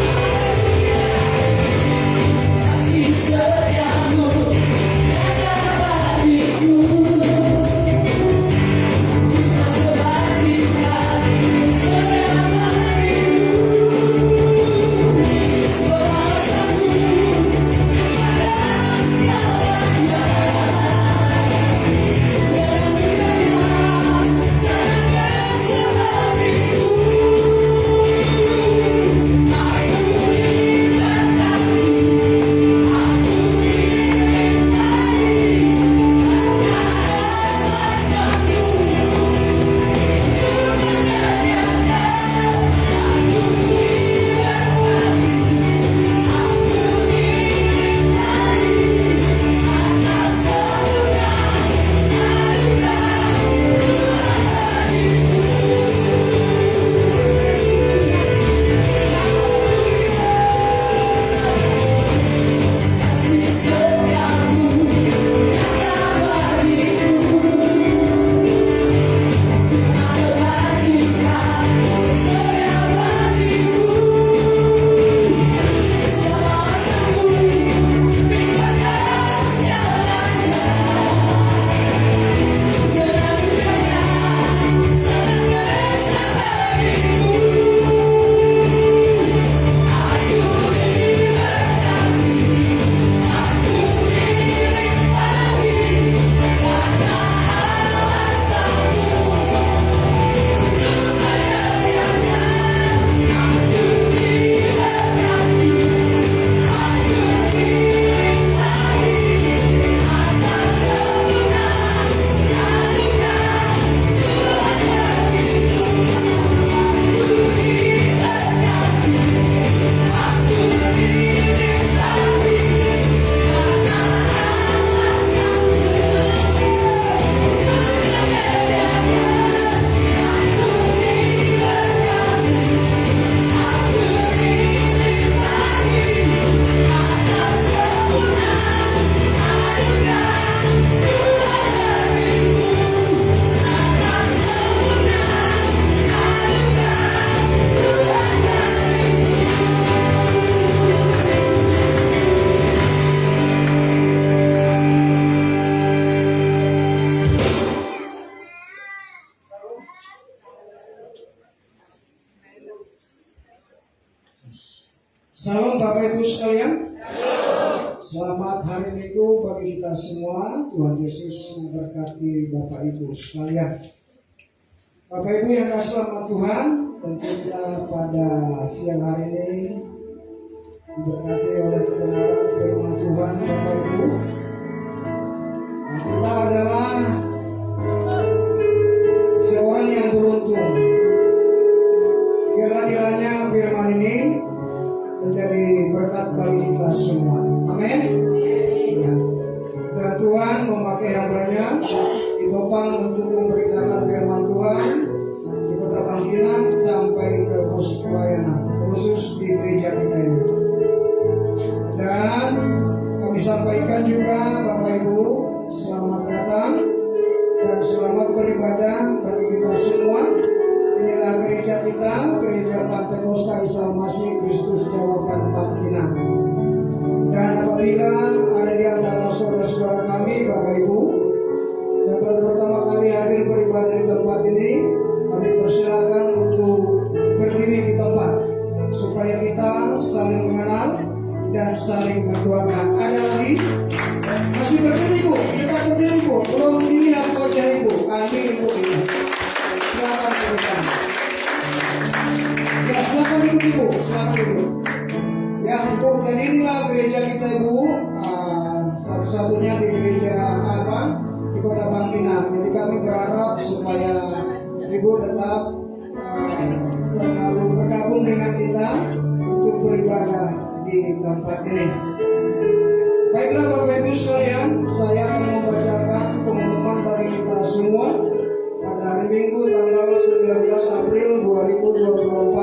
Speaker 4: Ibu sekalian, selamat hari Minggu bagi kita semua. Tuhan Yesus memberkati Bapak Ibu sekalian. Bapak Ibu yang kasih selamat Tuhan, tentu kita pada siang hari ini diberkati oleh kebenaran firman Tuhan. Bapak Ibu, kita adalah seorang yang beruntung. Kiranya firman ini menjadi berkat bagi kita semua. Amin. Ya. Dan Tuhan memakai hambanya ditopang untuk memberitakan firman Tuhan di Kota Bangkinang sampai ke pos pelayanan, khusus di gereja kita ini. Dan kami sampaikan juga Bapak Ibu, selamat datang dan selamat beribadah bagi kita semua. Inilah gereja kita, Gereja Pantekosta Isa Masih Kristus Jawaban Bangkinang. Dan apabila ada di antara saudara-saudara kami, Bapak Ibu, yang baru pertama kali hadir beribadah di tempat ini, kami persilakan untuk berdiri di tempat supaya kita saling mengenal dan saling berdoakan. Ada lagi? Masih berdiri Bu? Kita berdiri Bu? Belum dilihat wajah Ibu? Ini Ibu ini. Silakan berikan. Ya, silakan duduk Ibu, silakan duduk. Ya Ibu, dan inilah gereja kita Ibu, satu-satunya di gereja di Kota Bangkinang. Jadi kami berharap supaya Ibu tetap selalu bergabung dengan kita untuk beribadah di tempat ini. Baiklah Bapak Ibu sekalian, saya akan membacakan pengumuman bagi kita semua pada hari Minggu tanggal 19 April 2024.